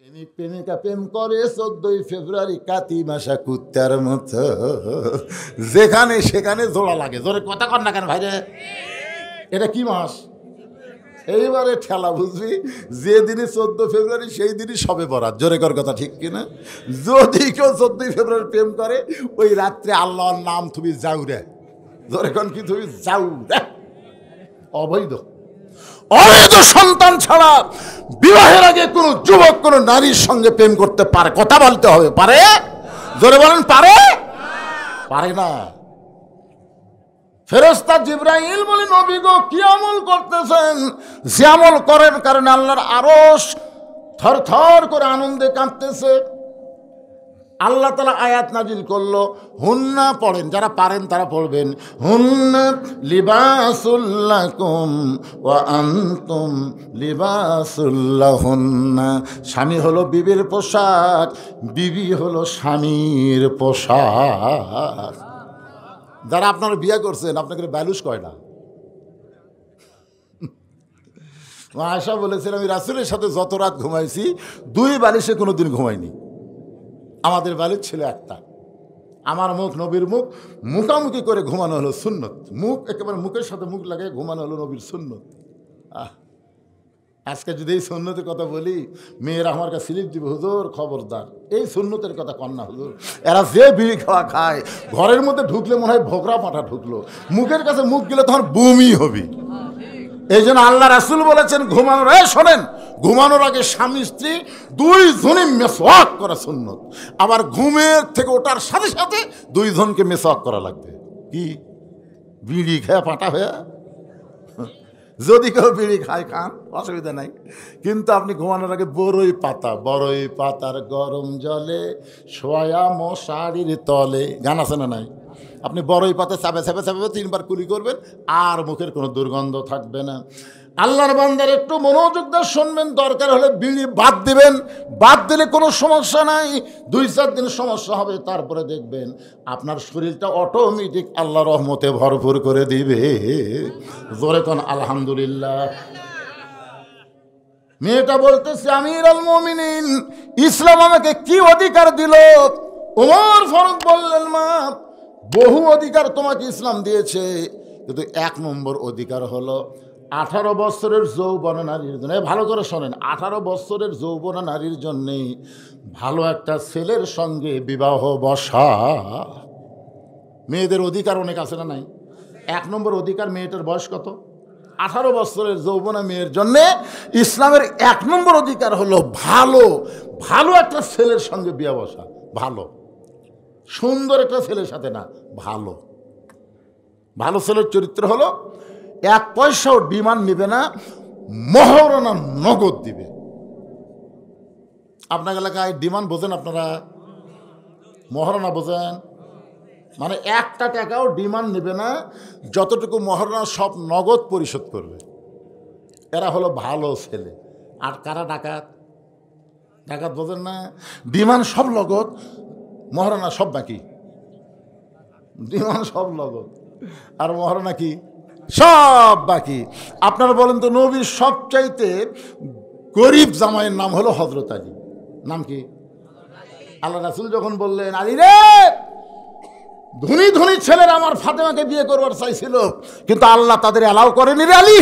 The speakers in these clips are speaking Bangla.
প্রেমিক প্রেমিকা প্রেম করে 14ই ফেব্রুয়ারি কাতি মাসা কুত্তার মতো, যেখানে সেখানে জোড়া লাগে। জোরে কথা কর না কেন ভাই রে? এটা কি মাস? এইবারে ঠেলা বুঝবি, যেদিনই 14 ফেব্রুয়ারি সেই দিনই সবে বরাত। জোরে কর কথা, ঠিক কিনা? যদি কেউ 14ই ফেব্রুয়ারি প্রেম করে, ওই রাত্রে আল্লাহর নাম তুমি যাও রে। জোরে কর কি তুমি যাও রে? অবৈধ অবৈধ সন্তান ছাড়া বিবাহের আগে কোন যুবক কোন নারীর সঙ্গে প্রেম করতে পারে? কথা বলতে হবে, পারে? জোরে বলেন, পারে? পারে না। ফেরেশতা জিবরাইল বলে, নবী গো কি আমল করতেছেন? যে আমল করেন কারণে আল্লাহর আরশ থরথর করে আনন্দে কাঁপতেছে। আল্লাহ তাআলা আয়াত নাজিল করলো, হুন্না পড়েন, যারা পারেন তারা পড়বেন। হুন্না লিবাসুল লাকুম ওয়া আনতুম লিবাসুল লাহুন্না। স্বামী হলো বিবির পোশাক, বিবি হলো স্বামীর পোশাক। যারা আপনারা বিয়ে করছেন, আপনাকে ব্যালুস কয় না? আয়েশা বলেছেন, আমি রাসূলের সাথে যত রাত ঘুমাইছি 2 বালিশে কোনোদিন ঘুমাইনি। আমাদের বালিশ ছিল একটা। আমার মুখ নবীর মুখ, মুখামুখি করে ঘুমানো হলো সুন্নত। মুখ একেবারে মুখের সাথে মুখ লাগিয়ে ঘুমানো হলো নবীর সুন্নত। আজকে যদি এই সুন্নতের কথা বলি, মেয়েরা আমার কাছে স্লিপ দিবে, হুজুর খবরদার এই সুন্নতের কথা কন না হুজুর। এরা যে বিড়ি খাওয়া খায়, ঘরের মধ্যে ঢুকলে মনে হয় ভোগরা পাঠা ঢুকলো, মুখের কাছে মুখ গেলে তখন বমি হবে। এই জন্য আল্লাহ রাসূল বলেছেন, ঘুমানোর শোনেন, ঘুমানোর আগে স্বামী স্ত্রী 2 জনই মেসওয়াক করা সুন্নত। আবার ঘুমের থেকে ওঠার সাথে সাথে 2 জনকে মেসওয়াক করা লাগবে। কি বিড়ি খেয়ে পাটা হয়ে? যদি কেউ বিড়ি খায় খান, অসুবিধা নাই, কিন্তু আপনি ঘুমানোর আগে বড়ই পাতার গরম জলে শোয়া মশারির তলে, গান আছে না নাই? আপনি বড়ই পাতা চাপে 3 বার কুলি করবেন, আর মুখের কোনো দুর্গন্ধ থাকবে না। আল্লাহর বান্দার একটু মনোযোগ দিয়ে শুনবেন, দরকার হলে বিড়ি বাদ দিবেন, বাদ দিলে কোনো সমস্যা নাই। 2-4 দিন সমস্যা হবে, তারপরে দেখবেন আপনার শরীরটা অটোমেটিক আল্লাহ রহমতে ভরপুর করে দিবে। জোরে কোন আলহামদুলিল্লাহ। মেয়েটা বলতেছে, আমিরুল মুমিনিন, ইসলাম আমাকে কি অধিকার দিল? ওমর ফারুক বললেন, মা বহু অধিকার তোমাকে ইসলাম দিয়েছে, কিন্তু 1 নম্বর অধিকার হলো 18 বছরের যৌবনা নারীর জন্য, ভালো করে শোনেন, 18 বছরের যৌবনা নারীর জন্যে ভালো একটা ছেলের সঙ্গে বিবাহ বসা। মেয়েদের অধিকার অনেক আছে না নাই? 1 নম্বর অধিকার, মেয়েটার বয়স কত? 18 বছরের যৌবনা মেয়ের জন্যে ইসলামের 1 নম্বর অধিকার হলো ভালো ভালো একটা ছেলের সঙ্গে বিয়ে বসা। ভালো সুন্দর একটা ছেলের সাথে না, ভালো ভালো ছেলের চরিত্র হলো 1 পয়সাও ডিমান্ড নেবে না, মহারণা নগদ দিবে। আপনার এলাকায় ডিমান্ড বোঝেন আপনারা? মহারণা বোঝেন? মানে 1 টাকাও ডিমান্ড নেবে না, যতটুকু মহারণা সব নগদ পরিশোধ করবে। এরা হলো ভালো ছেলে। আর কারা? ডাকাত। ডাকাত বোঝেন না? ডিমান্ড সব নগদ, মহারণা সব বাকি। ডিমান্ড সব নগদ আর মহারণা কি? সব বাকি। আপনারা বলেন তো, নবীর সবচাইতে গরিব জামাইয়ের নাম হলো হযরত আলী। নাম কি? আল্লাহ রাসূল যখন বললেন, আলী রে, ধনী ধনী ছেলেরা আমার ফাতেমাকে বিয়ে করবার চাইছিল, কিন্তু আল্লাহ তাদের অ্যালাউ করেনি রে আলী,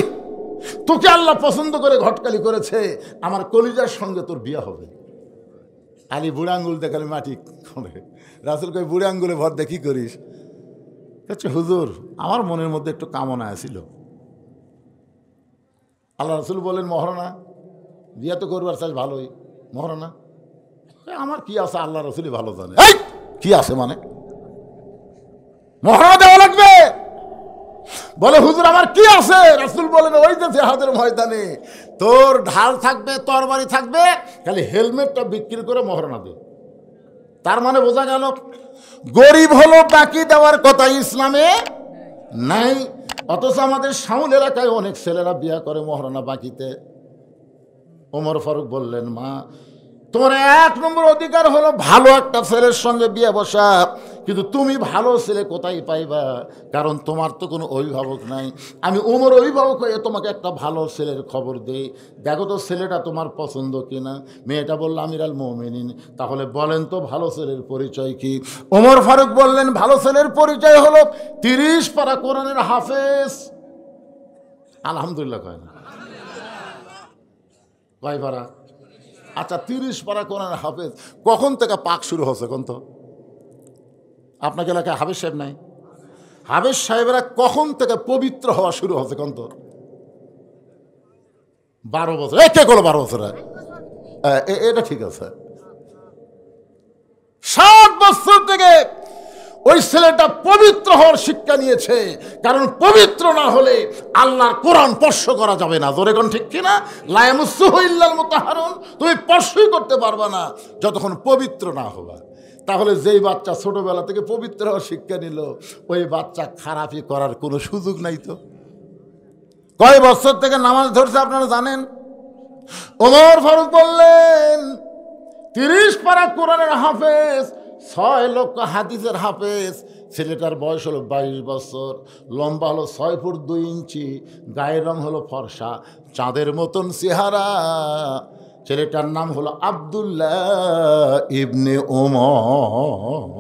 তোকে আল্লাহ পছন্দ করে ঘটকালি করেছে, আমার কলিজার সঙ্গে তোর বিয়ে হবে। আলী বুড়া আঙ্গুল দেখালে মাটি করে। রাসূল কই, বুড়া আঙ্গুলে ভর দেখি করিস? আচ্ছা হুজুর, আমার মনের মধ্যে একটু কামনা আছিল। আল্লাহ রাসূল বলেন, মহারণা বিয়ে তো করবার চাই, ভালোই মহারণা। আমার কি আছে আল্লাহ রাসূলই ভালো জানে। কি আছে মানে? মহারণা দেওয়া লাগবে? বলে, হুজুর আমার কি আছে? রাসূল বলেন, ওই যে জিহাদের ময়দানে তোর ঢাল থাকবে, তরবারি থাকবে, খালি হেলমেটটা বিক্রি করে মহারণা দে। তার মানে বোঝা গেল, গরিব হলো বাকি দেওয়ার কথা ইসলামে নাই। অথচ আমাদের শাউল এলাকায় অনেক ছেলেরা বিয়ে করে মহারণা বাকিতে। ওমর ফারুক বললেন, মা তোমার 1 নম্বর অধিকার হলো ভালো একটা ছেলের সঙ্গে বিয়ে বসা, কিন্তু তুমি ভালো ছেলে কোথায় পাইবা? কারণ তোমার তো কোনো অভিভাবক নাই। আমি ওমর অভিভাবক হয়ে তোমাকে একটা ভালো ছেলের খবর দেই, দেখো তো ছেলেটা তোমার পছন্দ কিনা। মেয়েটা বলল আমিরাল মুমিনিন, তাহলে বলেন তো ভালো ছেলের পরিচয় কি? ওমর ফারুক বললেন ভালো ছেলের পরিচয় হলো 30 পারা কোরআনের হাফেজ। আলহামদুলিল্লাহ কয় না? কয় পারা? আচ্ছা 30 পারা কোরআনের হাফেজ। কখন থেকে পাক শুরু হচ্ছে কোন তো? আপনাকে এলাকায় হাফেজ সাহেব নাই? হাফেজ সাহেবরা কখন থেকে পবিত্র হওয়া শুরু হচ্ছে কোন তো? 12 বছর। কে করলো 12 বছর? এটা ঠিক আছে। 7 বছর থেকে ওই ছেলেটা পবিত্র হওয়ার শিক্ষা নিয়েছে। কারণ পবিত্র না হলে আল্লাহর কোরআন স্পর্শ করা যাবে না। জোরে কোন ঠিক কিনা? লা ইয়ামাসসুহু ইল্লাল মুতাহহারুন। তুমি স্পর্শই করতে পারবে না যতক্ষণ পবিত্র না হবে। তাহলে যেই বাচ্চা ছোটবেলা থেকে পবিত্র হওয়ার শিক্ষা নিল, ওই বাচ্চা খারাপই করার কোনো সুযোগ নাই। তো কয় বছর থেকে নামাজ ধরছে আপনারা জানেন? ওমর ফারুক বললেন 30 পারা কোরআনের হাফেজ, 6 লক্ষ হাদিসের হাফেজ। ছেলেটার বয়স হলো 22 বছর, লম্বা হলো 6 ফুট 2 ইঞ্চি, গায়ের রং হলো ফর্সা, চাঁদের মতন চেহারা। ছেলেটার নাম হলো আব্দুল্লাহ ইবনে ওমর।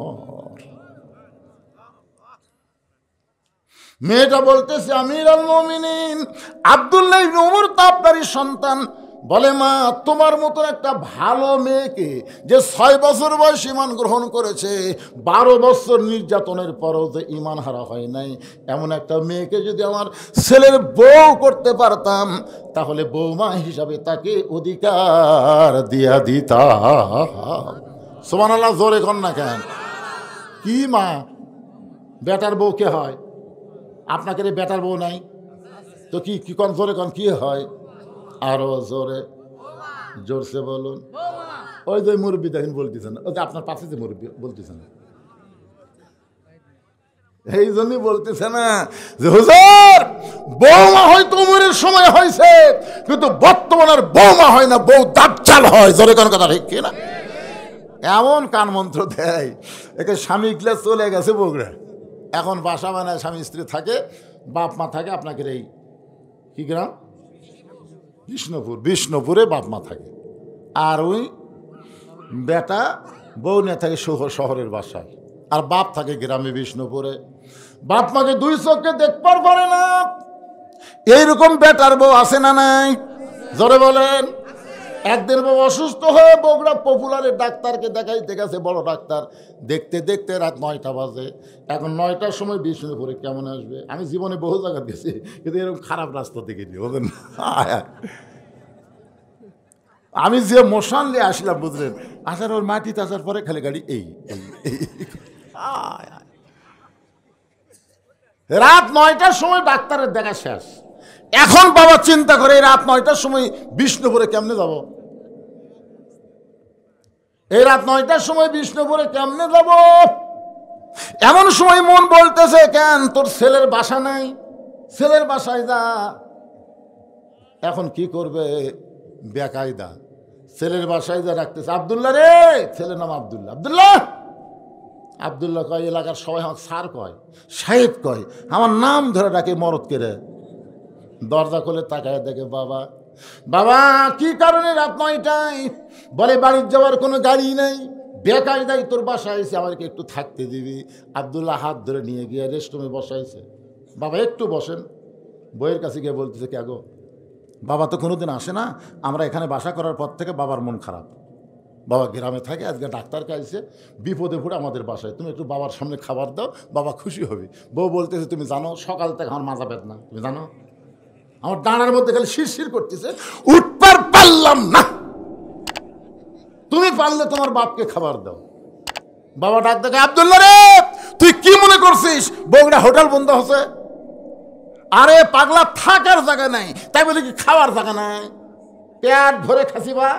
মেয়েটা বলতেছে আমিরাল মুমিনিন, আব্দুল্লাহ ইবনে ওমর তো আপনারই সন্তান। বলে মা, তোমার মতন একটা ভালো মেয়েকে, যে 6 বছর বয়স ঈমান গ্রহণ করেছে, 12 বছর নির্যাতনের পরও যে ঈমান হারা হয় নাই, এমন একটা মেয়েকে যদি আমার ছেলের বউ করতে পারতাম, তাহলে বৌমা হিসাবে তাকে অধিকার দিয়া দিতাম। সুবহানাল্লাহ, জোরে কন না কেন? কি মা, বেটার বউ কে হয়? আপনাকে বেটার বউ নাই তো কি কি কন? জোরে কন, কি হয়? আরো জোরে, জোরসে বলুন। ওই যে মুরব্বী দেখেন বলতেছেন, ওই যে আপনার পাশে যে মুরব্বী বলতেছেন, এই জন্যই বলতেছে না যে হুজুর বৌমা হয়তো উমরের সময় হয়েছে, কিন্তু বর্তমানে আর বৌমা হয় না, বউ দাজ্জাল হয়। জোরে কোন কথা ঠিক কিনা? এমন কান মন্ত্র দেয়, একে স্বামী গিলে চলে গেছে বগুড়া, এখন বাসা বানায় স্বামী স্ত্রী থাকে, বাপ মা থাকে আপনাকে এই কি গ্রাম? বিষ্ণুপুর। বিষ্ণুপুরে বাপ মা থাকে, আর ওই বেটা বউ নিয়ে থাকে শহরের বাসায়, আর বাপ থাকে গ্রামে বিষ্ণুপুরে। বাপ মাকে 2 চোখে দেখবার পারে না। এইরকম বেটার বউ আছে না নাই? জোরে বলেন। একদিন বউ অসুস্থ হয়ে বগুড়া পপুলারের ডাক্তারকে দেখাইতে গেছে, বড় ডাক্তার। দেখতে দেখতে রাত 9টা বাজে। এখন 9টার সময় বিষ্ণুপুরে কেমন আসবে? আমি জীবনে বহু জায়গা গেছি, কিন্তু এরকম খারাপ রাস্তা থেকে নিয়ে বলেন। আমি যে মোশান নিয়ে আসলাম বুঝলেন, আসার ওর মাটিতে আসার পরে খালি গাড়ি এই রাত 9টার সময় ডাক্তারের দেখা শেষ। এখন বাবা চিন্তা করে এই রাত 9টার সময় বিষ্ণুপুরে কেমনে যাব? এই রাত 9টার সময় বিষ্ণুপুরে কেমনে যাব? এমন সময় মন বলতেছে কেন তোর ছেলের বাসা নাই, ছেলের বাসায় যা। এখন কি করবে? বেকায়দা ছেলের বাসায় যা রাখতেছে। আব্দুল্লাহ রে, ছেলের নাম আব্দুল্লাহ। আব্দুল্লাহ, আব্দুল্লাহ কয়, এলাকার সবাই আমার স্যার কয়, সাহেব কয়, আমার নাম ধরে ডাকে মরদ কেড়ে। দরজা খুলে তাকায় দেখে বাবা। বাবা কি কারণে রাত 9টায়? বলে বাড়ির যাওয়ার কোনো গাড়ি নেই, বেকায়দায় তোর বাসায় এসে আমাকে একটু থাকতে দিবি। আব্দুল্লাহ হাত ধরে নিয়ে গিয়ে রেস্টরুমে বসাইছে। বাবা একটু বসেন। বইয়ের কাছে গিয়ে বলতেছে, কে গো? বাবা তো কোনোদিন আসে না, আমরা এখানে বাসা করার পর থেকে বাবার মন খারাপ। বাবা গ্রামে থাকে, আজকে ডাক্তারকে আসছে, বিপদে পড়ে আমাদের বাসায়, তুমি একটু বাবার সামনে খাবার দাও, বাবা খুশি হবে। বউ বলতেছে, তুমি জানো সকাল থেকে আমার মাজা বেদনা, তুমি জানো আমার ডানার মধ্যে খালি শিরশির করতেছে, উঠবার পারলাম না, তুমি পারলে তোমার বাপকে খাবার দাও। বাবা ডাক দেখে, আব্দুল্লাহ রে তুই কি মনে করছিস বগুড়া হোটেল বন্ধ হচ্ছে? আরে পাগলা, থাকার জায়গা নাই, তাই বলে কি খাওয়ার জায়গা নাই? পেট ভরে খাসিবা,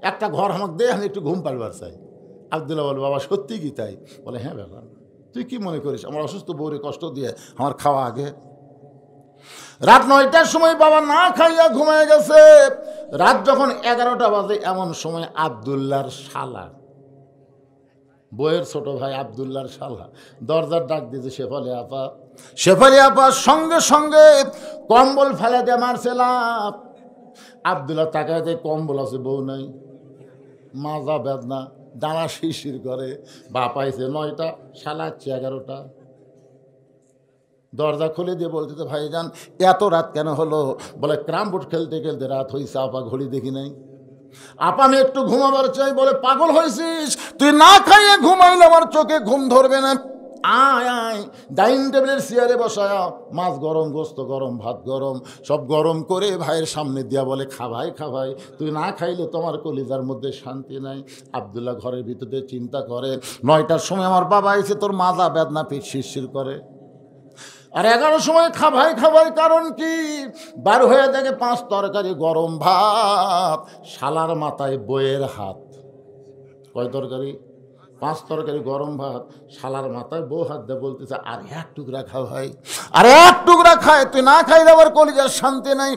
একটা ঘর আমাকে দে, আমি একটু ঘুম পাড়বার চাই। আব্দুল্লাহ বলে, বাবা সত্যি কি তাই? বলে, হ্যাঁ বাবা, তুই কি মনে করিস আমার অসুস্থ বউরে কষ্ট দিয়ে আমার খাওয়া আগে? রাত 9টার সময় বাবা না খাইয়া ঘুমায় গেছে। রাত যখন 11টা বাজে, এমন সময় আব্দুল্লাহর শালা বইয়ের ছোট ভাই আবদুল্লাহর শালা দরজার ডাক দিয়েছে, শেফালি আপা। শেফালি আপা সঙ্গে সঙ্গে কম্বল ফেলে দিয়ে মারছে লাফ। আবদুল্লাহ তাকায়, কম্বল আছে, বউ নাই, মাজা বেদনা, দানা শিরশির করে, বাপাইছে 9টা, শালাচ্ছে 11টা। দরজা খুলে দিয়ে বলতেছে, ভাইজান এত রাত কেন হলো? বলে ক্রাম বোর্ড খেলতে খেলতে রাত হয়েছে আপা, ঘড়ি দেখি নাই। আপা আমি একটু ঘুমাবার চাই। বলে পাগল হয়েছিস, তুই না খাইয়ে ঘুমাইলে আমার চোখে ঘুম ধরবে না। আয় আয়, ডাইনিং টেবিলের চেয়ারে বসায়, মাছ গরম, গোস্ত গরম, ভাত গরম, সব গরম করে ভাইয়ের সামনে দিয়া বলে খা ভাই, খা ভাই, তুই না খাইলে তোমার কলিজার মধ্যে শান্তি নাই। আবদুল্লাহ ঘরের ভিতরে চিন্তা করে, 9টার সময় আমার বাবা এসে তোর মাজা বেদনা, পেট শিরশির করে, আর 11টার সময় খা ভাই, খা ভাই, কারণ কি? বার হয়ে দেখে 5 তরকারি গরম ভাত, শালার মাথায় বইয়ের হাত। কয় তরকারি? 5 তরকারি গরম ভাত, শালার মাথায় বউ হাত দিয়ে বলতেছে, আর 1 টুকরা খা ভাই, আর 1 টুকরা খায়, তুই না খাইলে আবার কলিজার শান্তি নাই।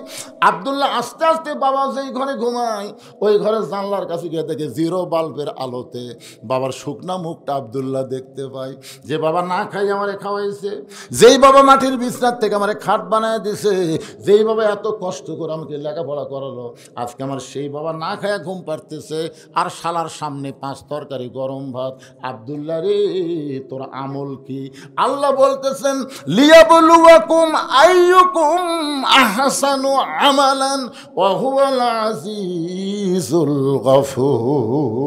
আবদুল্লাহ আস্তে আস্তে বাবা যেই ঘরে ঘুমায় ওই ঘরে জানলার কাছে গিয়ে দেখে 0 বাল্বের আলোতে বাবার শুকনা মুখটা আবদুল্লাহ দেখতে পায়। যে বাবা না খাই আমারে খাওয়াইছে, যেই বাবা মাটির বিছনার থেকে আমারে খাট বানায় দিছে, যেই বাবা এত কষ্ট করে আমাকে লেখাপড়া করালো, আজকে আমার সেই বাবা না খায়া ঘুম পাড়তেছে, আর শালার সামনে 5 তরকারি গরম ভাত। আবদুল্লাহ রে, তোর আমল কি? আল্লাহ বলতেছেন, লিয়াবলুয়াকুম আইয়ুকুম আহসানু আমালান ওয়া হুয়াল আজিজুল গফুর।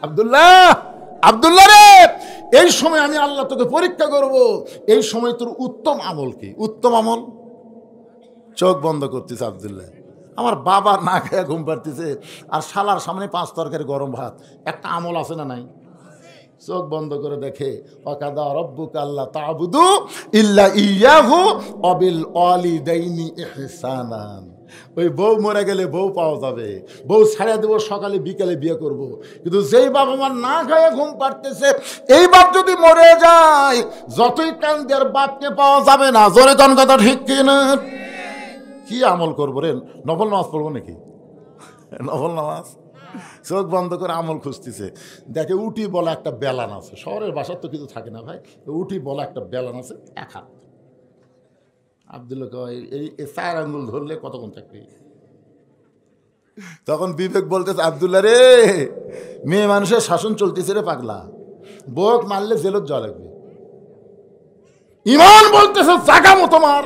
আবদুল্লাহ, আবদুল্লাহ রে, এই সময় আমি আল্লাহ তোকে পরীক্ষা করব, এই সময় তোর উত্তম আমল কি? উত্তম আমল। চোখ বন্ধ করতেছে আবদুল্লাহ, আমার বাবা না খেয়ে ঘুম পাড়তেছে, আর শালার সামনে 5 তরকারি গরম ভাত, একটা আমল আছে না নাই? চোখ বন্ধ করে দেখে, ওয়াকাদা রাব্বুকা আল্লা তা'বুদু ইল্লা ইয়্যাহু ওয়া বিল ওয়ালিদাইনি ইহসানান। ওই বউ মরে গেলে বউ পাওয়া যাবে, বউ ছাড়া দেবো, সকালে বিকেলে বিয়ে করব, কিন্তু যেই বাবা আমার না খায় ঘুম পাড়তেছে, এই বাপ যদি মরে যায়, যতই কান দেয়ার বাপকে পাওয়া যাবে না। জোরে কোন কথা ঠিক কিনা? কি আমল করবো রে? নফল নামাজ পড়বো নাকি? নফল নামাজ। চোখ বন্ধ করে আমল খুঁজতেছে, দেখে উটি বলা একটা বেলান আছে, শহরের বাসার তো কিছু থাকে না ভাই, উটি বলা একটা বেলান আছে, 1 হাত। আবদুল্লাহ কয়, এই 4 আঙ্গুল ধরলে কতক্ষণ থাকবে? তখন বিবেক বলতেছে, আবদুল্লাহ রে, মেয়ে মানুষের শাসন চলতেছে রে পাগলা, বউক মারলে জেলত যাওয়া লাগবে। ইমান বলতেছে জাগা মতো মার,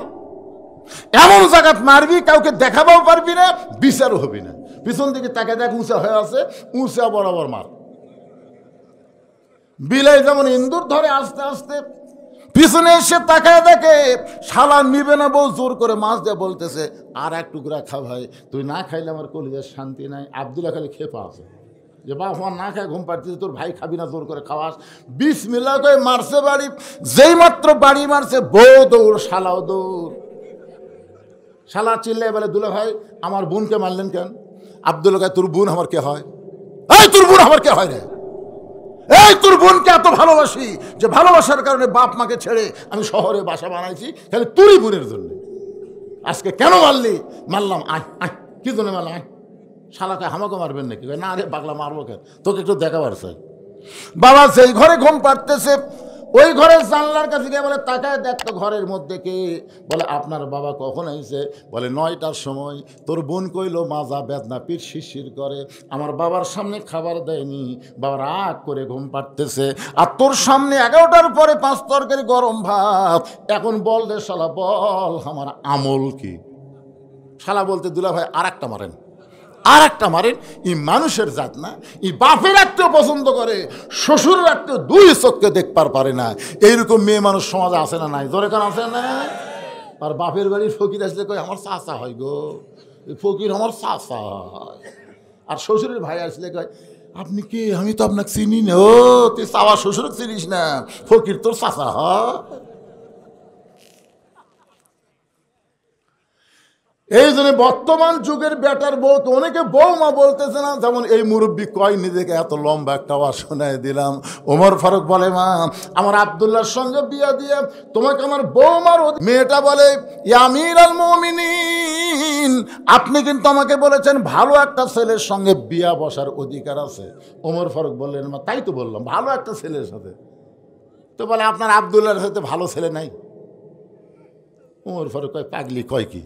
এমন জায়গাত মারবি কাউকে দেখাবাও পারবি না, বিচারও হবি না। পিছন দিকে তাকে দেখ উঁচা হয়ে আছে, উঁচা বরাবর মার। বিলাই যেমন ইন্দুর ধরে আস্তে আস্তে, পিছনে এসে তাকায় দেখে শালা নিবে না, বউ জোর করে মাছ দিয়ে বলতেছে, আর 1 টুকরা খা ভাই, তুই না খাইলে আমার কলিজার শান্তি নাই। আবদুল্লাহ খালি খেপা আছে যে বাপ আমার না খায় ঘুম পাড়তেছে, তোর ভাই খাবি না, জোর করে খাওয়াস। বিসমিল্লাহ করে মারছে বাড়ি, যেই মাত্র বাড়ি মারছে, বউ দৌড়, শালাও দৌড়। শালা চিল্লায় বলে, দুলা ভাই আমার বোনকে মারলেন কেন? আবদুল্লাহ কয়, তোর বোন আমার কে হয়? এই তোর বোন আমার কে হয় রে? এই তোর বোনকে এত ভালোবাসি যে ভালোবাসার কারণে বাপ মাকে ছেড়ে আমি শহরে বাসা বানাইছি, খালি তুরই বোনের জন্য। আজকে কেন মারলি? মারলাম। আয় আয়, কি জন্য মারলাম? আয়। শালাকে আমাকে মারবেন নাকি? না রে পাগলা, মারবো কেন? তোকে একটু দেখাবার চাই। বাবা যেই ঘরে ঘুম পাড়তেছে ওই ঘরের জানলার কাছে গিয়ে বলে, তাকায় দেখতো ঘরের মধ্যে কে? বলে, আপনার বাবা কখন আইছে? বলে, 9টার সময়। তোর বোন কইল মাজা বেদনা, পিঠ শিরশির করে, আমার বাবার সামনে খাবার দেয়নি, বাবা রাগ করে ঘুম পাড়তেছে, আর তোর সামনে 11টার পরে 5 তরকারি গরম ভাত। এখন বল রে শালা, বল আমার আমল কি? শালা বলতে, দুলা ভাই আর একটা মারেন, আর একটা মারেন। ই মানুষের জাত না, ই বাপের রাখতেও পছন্দ করে, শ্বশুর রাখতেও 2 চোখকে দেখবার পারে না। এইরকম মেয়ে মানুষ সমাজে আসে না? নাই? জোরে কান আছে না? আর বাপের বাড়ির ফকির আসলে কয়, আমার চাচা হয় গো, ফকির আমার চাচা হয়। আর শ্বশুরের ভাই আসলে কয়, আপনি কে? আমি তো আপনাকে চিনি না। ও তুই চাওয়া শ্বশুর চিনিস না, ফকির তোর চাচা হয়। এই জন্য বর্তমান যুগের বেটার বউকে অনেকে বৌমা বলতেছে না, যেমন এই মুরব্বী কয় নিজেকে এত লম্বা একটা আওয়াজ শোনায় দিলাম। ওমর ফারুক বলে, মা আমার আব্দুল্লাহর সঙ্গে বিয়া দিয়ে তোমাকে আমার বৌমার। মেয়েটা বলে, ইয়া আমিরুল মুমিনিন, আপনি কিন্তু আমাকে বলেছেন ভালো একটা ছেলের সঙ্গে বিয়া বসার অধিকার আছে। ওমর ফারুক বললেন, মা তাই তো বললাম, ভালো একটা ছেলের সাথে। তো বলে, আপনার আব্দুল্লাহর সাথে ভালো ছেলে নাই? ওমর ফারুক কয়, পাগলি কয় কি?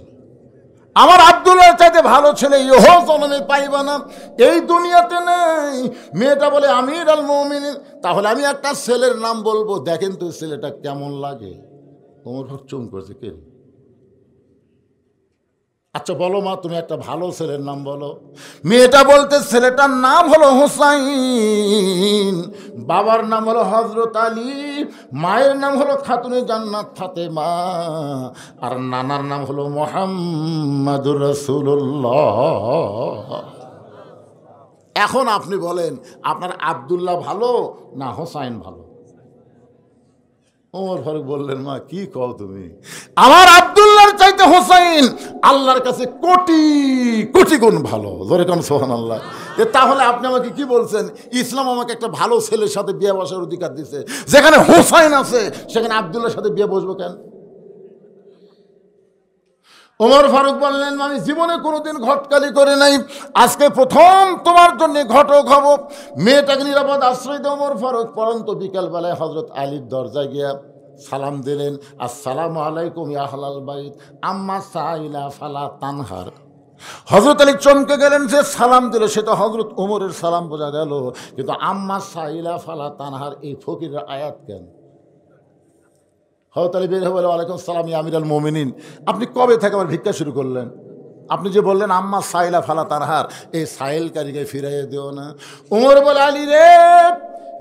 আমার আব্দুল্লাহর চাইতে ভালো ছেলে ইহ জন্মে পাইবা না, এই দুনিয়াতে নেই। মেয়েটা বলে, আমিরুল মুমিনিন, তাহলে আমি একটা ছেলের নাম বলবো, দেখেন তো ছেলেটা কেমন লাগে। ওমর ফারুক চুম করছে, কে? আচ্ছা বলো মা, তুমি একটা ভালো ছেলের নাম বলো। মেয়েটা বলতে, ছেলেটার নাম হলো হুসাইন, বাবার নাম হলো হযরত আলী, মায়ের নাম হলো খাতুনে জান্নাত ফাতেমা, আর নানার নাম হলো মুহাম্মাদুর রাসূলুল্লাহ। এখন আপনি বলেন, আপনার আব্দুল্লাহ ভালো না হুসাইন ভালো? ওমর ফারুক বললেন, মা কি কও তুমি? আমার আব্দুল্লাহর চাইতে হোসাইন আল্লাহর কাছে কোটি কোটি গুণ ভালো। জোরে কোন সুবহানাল্লাহ। তাহলে আপনি আমাকে কি বলছেন? ইসলাম আমাকে একটা ভালো ছেলের সাথে বিয়ে বসার অধিকার দিছে, যেখানে হোসাইন আছে সেখানে আব্দুল্লাহর সাথে বিয়ে বসবো কেন? ওমর ফারুক বললেন, আমি জীবনে কোনোদিন ঘটকালি করে নাই, আজকে প্রথম তোমার জন্য ঘটক হব। মেয়েটাকে নিরাপদ আশ্রয় দিয়ে ওমর ফারুক পরন্ত বিকালবেলায় হযরত আলীর দরজায় গিয়া সালাম দিলেন, আসসালামু আলাইকুম ইয়া আহলাল বাইত, আম্মা সাইলা ফালা তানহার। হযরত আলী চমকে গেলেন, সে সালাম দিল, সেটা হযরত ওমরের সালাম বোঝা গেল, কিন্তু আম্মা সাইলা ফালা তানহার এই ফকিরের আয়াত কেন? হযরত আলী বের হয়ে বলে, ওয়ালাইকুম সালাম ইয়া আমিরুল মুমিনিন, আপনি কবে থেকে আবার ভিক্ষা শুরু করলেন? আপনি যে বললেন আম্মা সাইলা ফালা তানহার, এই সাইলকারীকে ফিরাইয়ে দিও না। ওমর বলে, আলী রে,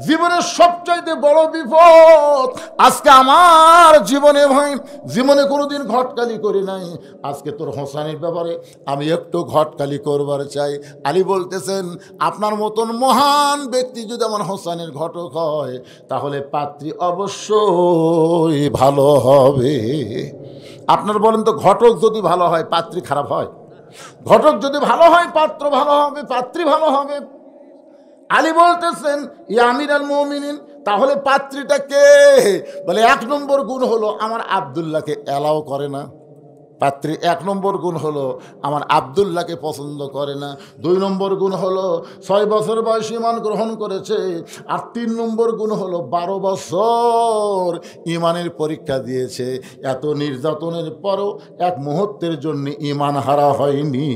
জীবনের সবচাইতে বড় বিপদ আজকে আমার জীবনে ভাই, জীবনে কোনোদিন ঘটকালি করি নাই, আজকে তোর হোসাইনের ব্যাপারে আমি একটু ঘটকালি করবার চাই। আলী বলতেছেন, আপনার মতন মহান ব্যক্তি যদি আমার হোসাইনের ঘটক হয়, তাহলে পাত্রী অবশ্যই ভালো হবে। আপনার বলেন তো, ঘটক যদি ভালো হয় পাত্রী খারাপ হয়? ঘটক যদি ভালো হয় পাত্র ভালো হবে, পাত্রী ভালো হবে। আলী বলতেছেন, ইয়া আমিরুল মুমিনিন, তাহলে পাত্রীটা কে? বলে, এক নম্বর গুণ হলো আমার আব্দুল্লাহকে অ্যালাও করে না। পাত্রী এক নম্বর গুণ হলো আমার আব্দুল্লাহকে পছন্দ করে না। 2 নম্বর গুণ হলো 6 বছর বয়সে ঈমান গ্রহণ করেছে। আর 3 নম্বর গুণ হলো 12 বছর ঈমানের পরীক্ষা দিয়েছে। এত নির্যাতনের পরও এক মুহূর্তের জন্য ঈমান হারা হয়নি।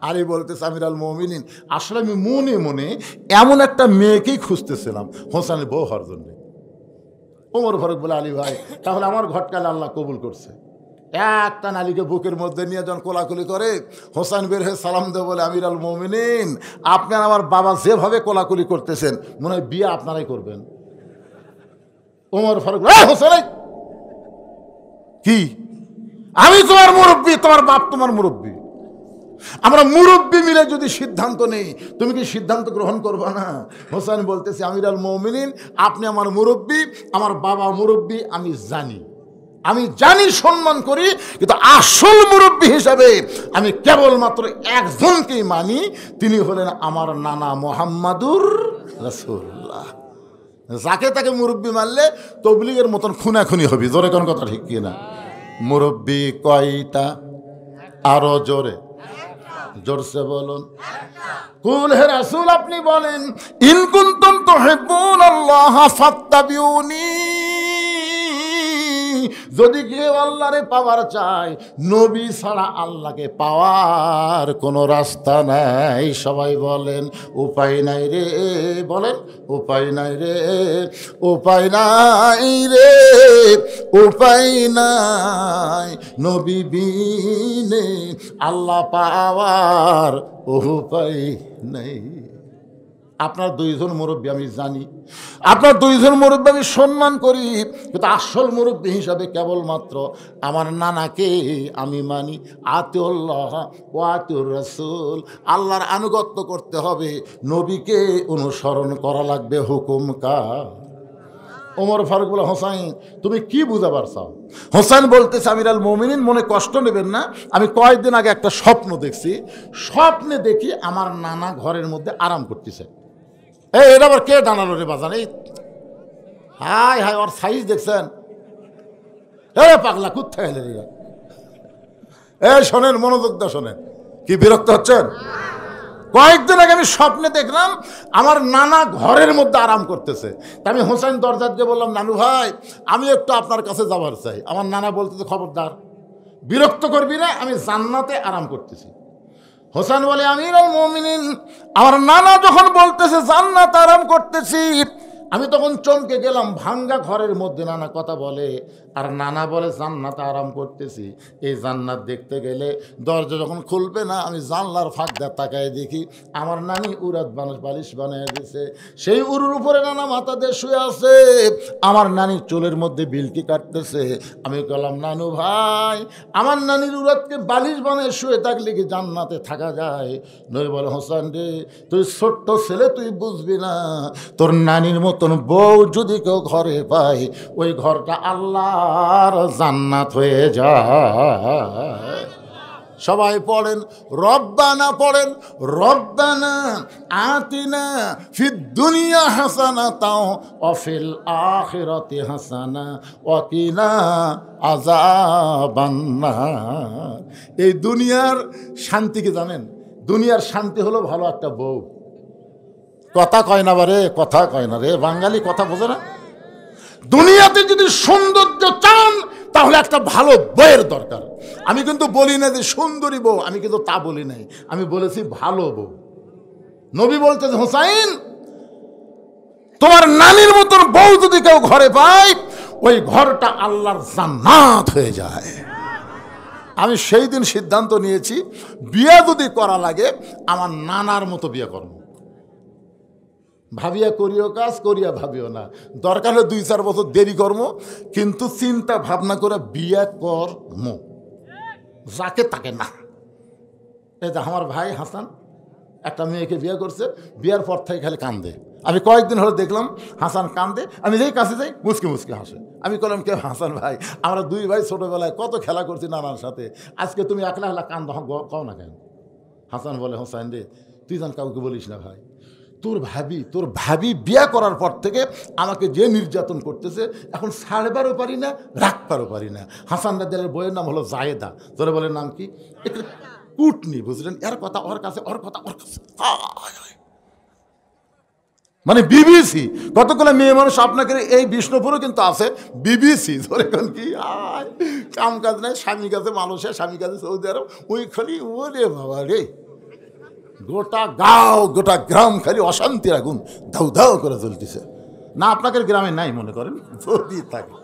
আলী বলতেছে, আমিরুল মুমিনিন, আসলে আমি মনে মনে এমন একটা মেয়েকেই খুঁজতেছিলাম হোসেনের বউ হওয়ার জন্য। ওমর ফারুক বলে, আলী ভাই, তাহলে আমার ঘটকালে আল্লাহ কবুল করছে। একটা নালীকে বুকের মধ্যে নিয়ে যখন কোলাকুলি করে, হোসেন বের হয়ে সালাম দেব বলে, আমিরুল মুমিনিন, আপনার আমার বাবা যেভাবে কোলাকুলি করতেছেন, মনে হয় বিয়ে আপনারাই করবেন। ওমর ফারুক, হোসেন কি? আমি তোমার মুরব্বী, তোমার বাপ তোমার মুরব্বী, আমরা মুরব্বী মিলে যদি সিদ্ধান্ত নেই, তুমি কি সিদ্ধান্ত গ্রহণ করবা না? হোসেন বলতেছে, আমিরুল মুমিনিন, আপনি আমার মুরব্বী, আমার বাবা মুরব্বী, আমি জানি সম্মান করি, কিন্তু আসল মুরব্বী হিসাবে আমি কেবলমাত্র একজনকেই মানি, তিনি হলেন আমার নানা মুহাম্মাদুর রাসূলুল্লাহ। যাকে তাকে মুরব্বী মানলে তবলিগের মতন খুনাখুনি হবি। জোরে কোন কথা ঠিক কিনা? মুরব্বী কয়টা? আরো জোরে, জোরসে বলুন। কুল হে রাসূল, আপনি বলেন, ইন কুনতুম তুহিব্বুনাল্লাহ ফাত্তাবিউনি, যদি কেউ আল্লাহরে পাওয়ার চায়, নবী ছাড়া আল্লাহকে পাওয়ার কোনো রাস্তা নাই। সবাই বলেন, উপায় নাই রে, বলেন, উপায় নাই রে, উপায় নাই রে, উপায় নাই, নবী বিনে আল্লাহ পাওয়ার উপায় নাই। আপনার 2 জন মুরব্বী আমি জানি, আপনার 2 জন মুরব্বী আমি সম্মান করি, কিন্তু আসল মুরব্বী হিসাবে কেবলমাত্র আমার নানাকে আমি মানি। আতিউল্লাহ ওয়া আতিউর রাসূল, আল্লাহর আনুগত্য করতে হবে, নবীকে অনুসরণ করা লাগবে। হুকুম কার? ওমর ফারুক বলে, হোসাইন তুমি কি বুঝাবার চাও? হোসাইন বলতেছে, আমির আল মোমিনিন মনে কষ্ট নেবেন না, আমি কয়েকদিন আগে একটা স্বপ্ন দেখছি, স্বপ্নে দেখি আমার নানা ঘরের মধ্যে আরাম করতেছে। এটা আবার কে ডানালো রে বাজান? এই হাই হাই, ওর সাইজ দেখছেন? পাগলা কোথায় এলেন? শোনেন, মনোযোগ দা শোনেন, কি বিরক্ত হচ্ছেন? কয়েকদিন আগে আমি স্বপ্নে দেখলাম আমার নানা ঘরের মধ্যে আরাম করতেছে। তা আমি হোসেন দরজাকে বললাম, নানু ভাই আমি একটু আপনার কাছে যাবার চাই। আমার নানা বলতেছে, খবরদার, বিরক্ত করবি না, আমি জান্নাতে আরাম করতেছি। হোসেন বলে, আমির আল মুমিনিন, আমার নানা যখন বলতেছে জান্নাতে আরাম করতেছি, আমি তখন চমকে গেলাম। ভাঙ্গা ঘরের মধ্যে নানা কথা বলে, আর নানা বলে জান্নাতে আরাম করতেছি। এই জান্নাত দেখতে গেলে দরজা যখন খুলবে না, আমি জানলার ফাঁক দিয়ে তাকায় দেখি আমার নানি উরাত বালিশ বানিয়ে দিয়েছে। সেই উরুর উপরে নানা মাথা দিয়ে শুয়ে আছে, আমার নানির চুলের মধ্যে বিলকি কাটতেছে। আমি বললাম, নানু ভাই আমার নানির উরাতকে বালিশ বানিয়ে শুয়ে থাকলে কি জান্নাতে থাকা যায়? নই বলে, হোসেন রে তুই ছোট্ট ছেলে, তুই বুঝবি না, তোর নানির মতন বউ যদি কেউ ঘরে পায়, ওই ঘরটা আল্লাহর জান্নাত হয়ে যায়। সবাই পড়েন রব্বানা, পড়েন রব্বানা আতিনা ফিদ দুনিয়া হাসানাতাও ওয়া ফিল আখিরাতি হাসানা ওয়া কিনা আযাবান্নার। এই দুনিয়ার শান্তি কি জানেন? দুনিয়ার শান্তি হলো ভালো একটা বউ। কথা কয় না বারে, কথা কয় না রে, বাঙালি কথা বোঝে না। দুনিয়াতে যদি সৌন্দর্য চান তাহলে একটা ভালো বউয়ের দরকার। আমি কিন্তু বলি না যে সুন্দরী বউ, আমি কিন্তু তা বলি নাই, আমি বলেছি ভালো বউ। নবী বলতেছে, হোসাইন তোমার নানির মতন বউ যদি কেউ ঘরে পায়, ওই ঘরটা আল্লাহর জান্নাত হয়ে যায়। আমি সেই দিন সিদ্ধান্ত নিয়েছি, বিয়ে যদি করা লাগে আমার নানার মতো বিয়ে করবো। ভাবিয়া করিও কাজ, করিয়া ভাবিও না, দরকার হলে 2-4 বছর দেরি করবো, কিন্তু চিন্তা ভাবনা করে বিয়ে করব, যাকে তাকে না। এই যে আমার ভাই হাসান একটা মেয়েকে বিয়ে করছে, বিয়ের পর থেকে খালি কান্দে। আমি কয়েকদিন হলে দেখলাম হাসান কান্দে, আমি যেই কাছে যাই মুসকি মুসকি হাসে। আমি বললাম, কে? হাসান ভাই, আমরা 2 ভাই ছোটোবেলায় কত খেলা করছি নানার সাথে, আজকে তুমি একলা একলা কান্দ কও না কেন? হাসান বলে, হোসাইন রে তুই যেন কাউকে বলিস না ভাই, তোর ভাবি বিয়ে করার পর থেকে আমাকে যে নির্যাতন করতেছে, এখন ছাড়বারও পারি না, রাখবারও পারি না। হাসান রাদিয়াল্লাহু আনহু বইয়ের নাম হলো জায়েদা। তোরে বলে নাম কি? একটু কুটনি, বুঝলেন? এর কথা ওর কাছে, ওর কথা ওর কাছে, মানে বিবিসি। কতগুলো মেয়ে মানুষ আপনাকে এই বিষ্ণুপুরও কিন্তু আছে বিবিসি। ধরে কোন কি কাম কাজ নাই, স্বামী কাছে মানুষের, স্বামী কাছে সৌদি আরব, ওই খালি ওরে বাবা রে, গোটা গাঁও গোটা গ্রাম খালি অশান্তির আগুন ধাউ ধাউ করে চলতেছে। না আপনাদের গ্রামে নাই মনে করেন, যদি থাকে।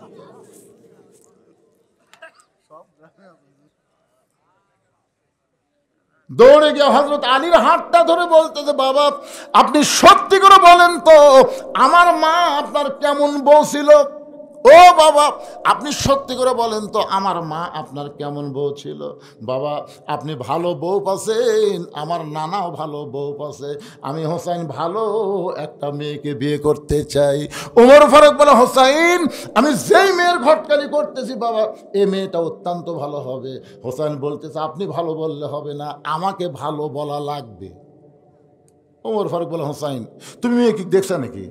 দৌড়ে গিয়ে হযরত আলীর হাতটা ধরে বলতেছে, বাবা আপনি সত্যি করে বলেন তো আমার মা আপনার কেমন বউ ছিল? ও বাবা আপনি সত্যি করে বলেন তো আমার মা আপনার কেমন বউ ছিল? বাবা আপনি ভালো বউ পাচ্ছেন, আমার নানাও ভালো বউ পাচ্ছে, আমি হোসাইন ভালো একটা মেয়েকে বিয়ে করতে চাই। ওমর ফারুক বলে, হোসাইন আমি যেই মেয়ের ঘটকালি করতেছি বাবা এই মেয়েটা অত্যন্ত ভালো হবে। হোসাইন বলতেছে, আপনি ভালো বললে হবে না, আমাকে ভালো বলা লাগবে। ওমর ফারুক বলে, হোসাইন তুমি মেয়ে কি দেখছো নাকি?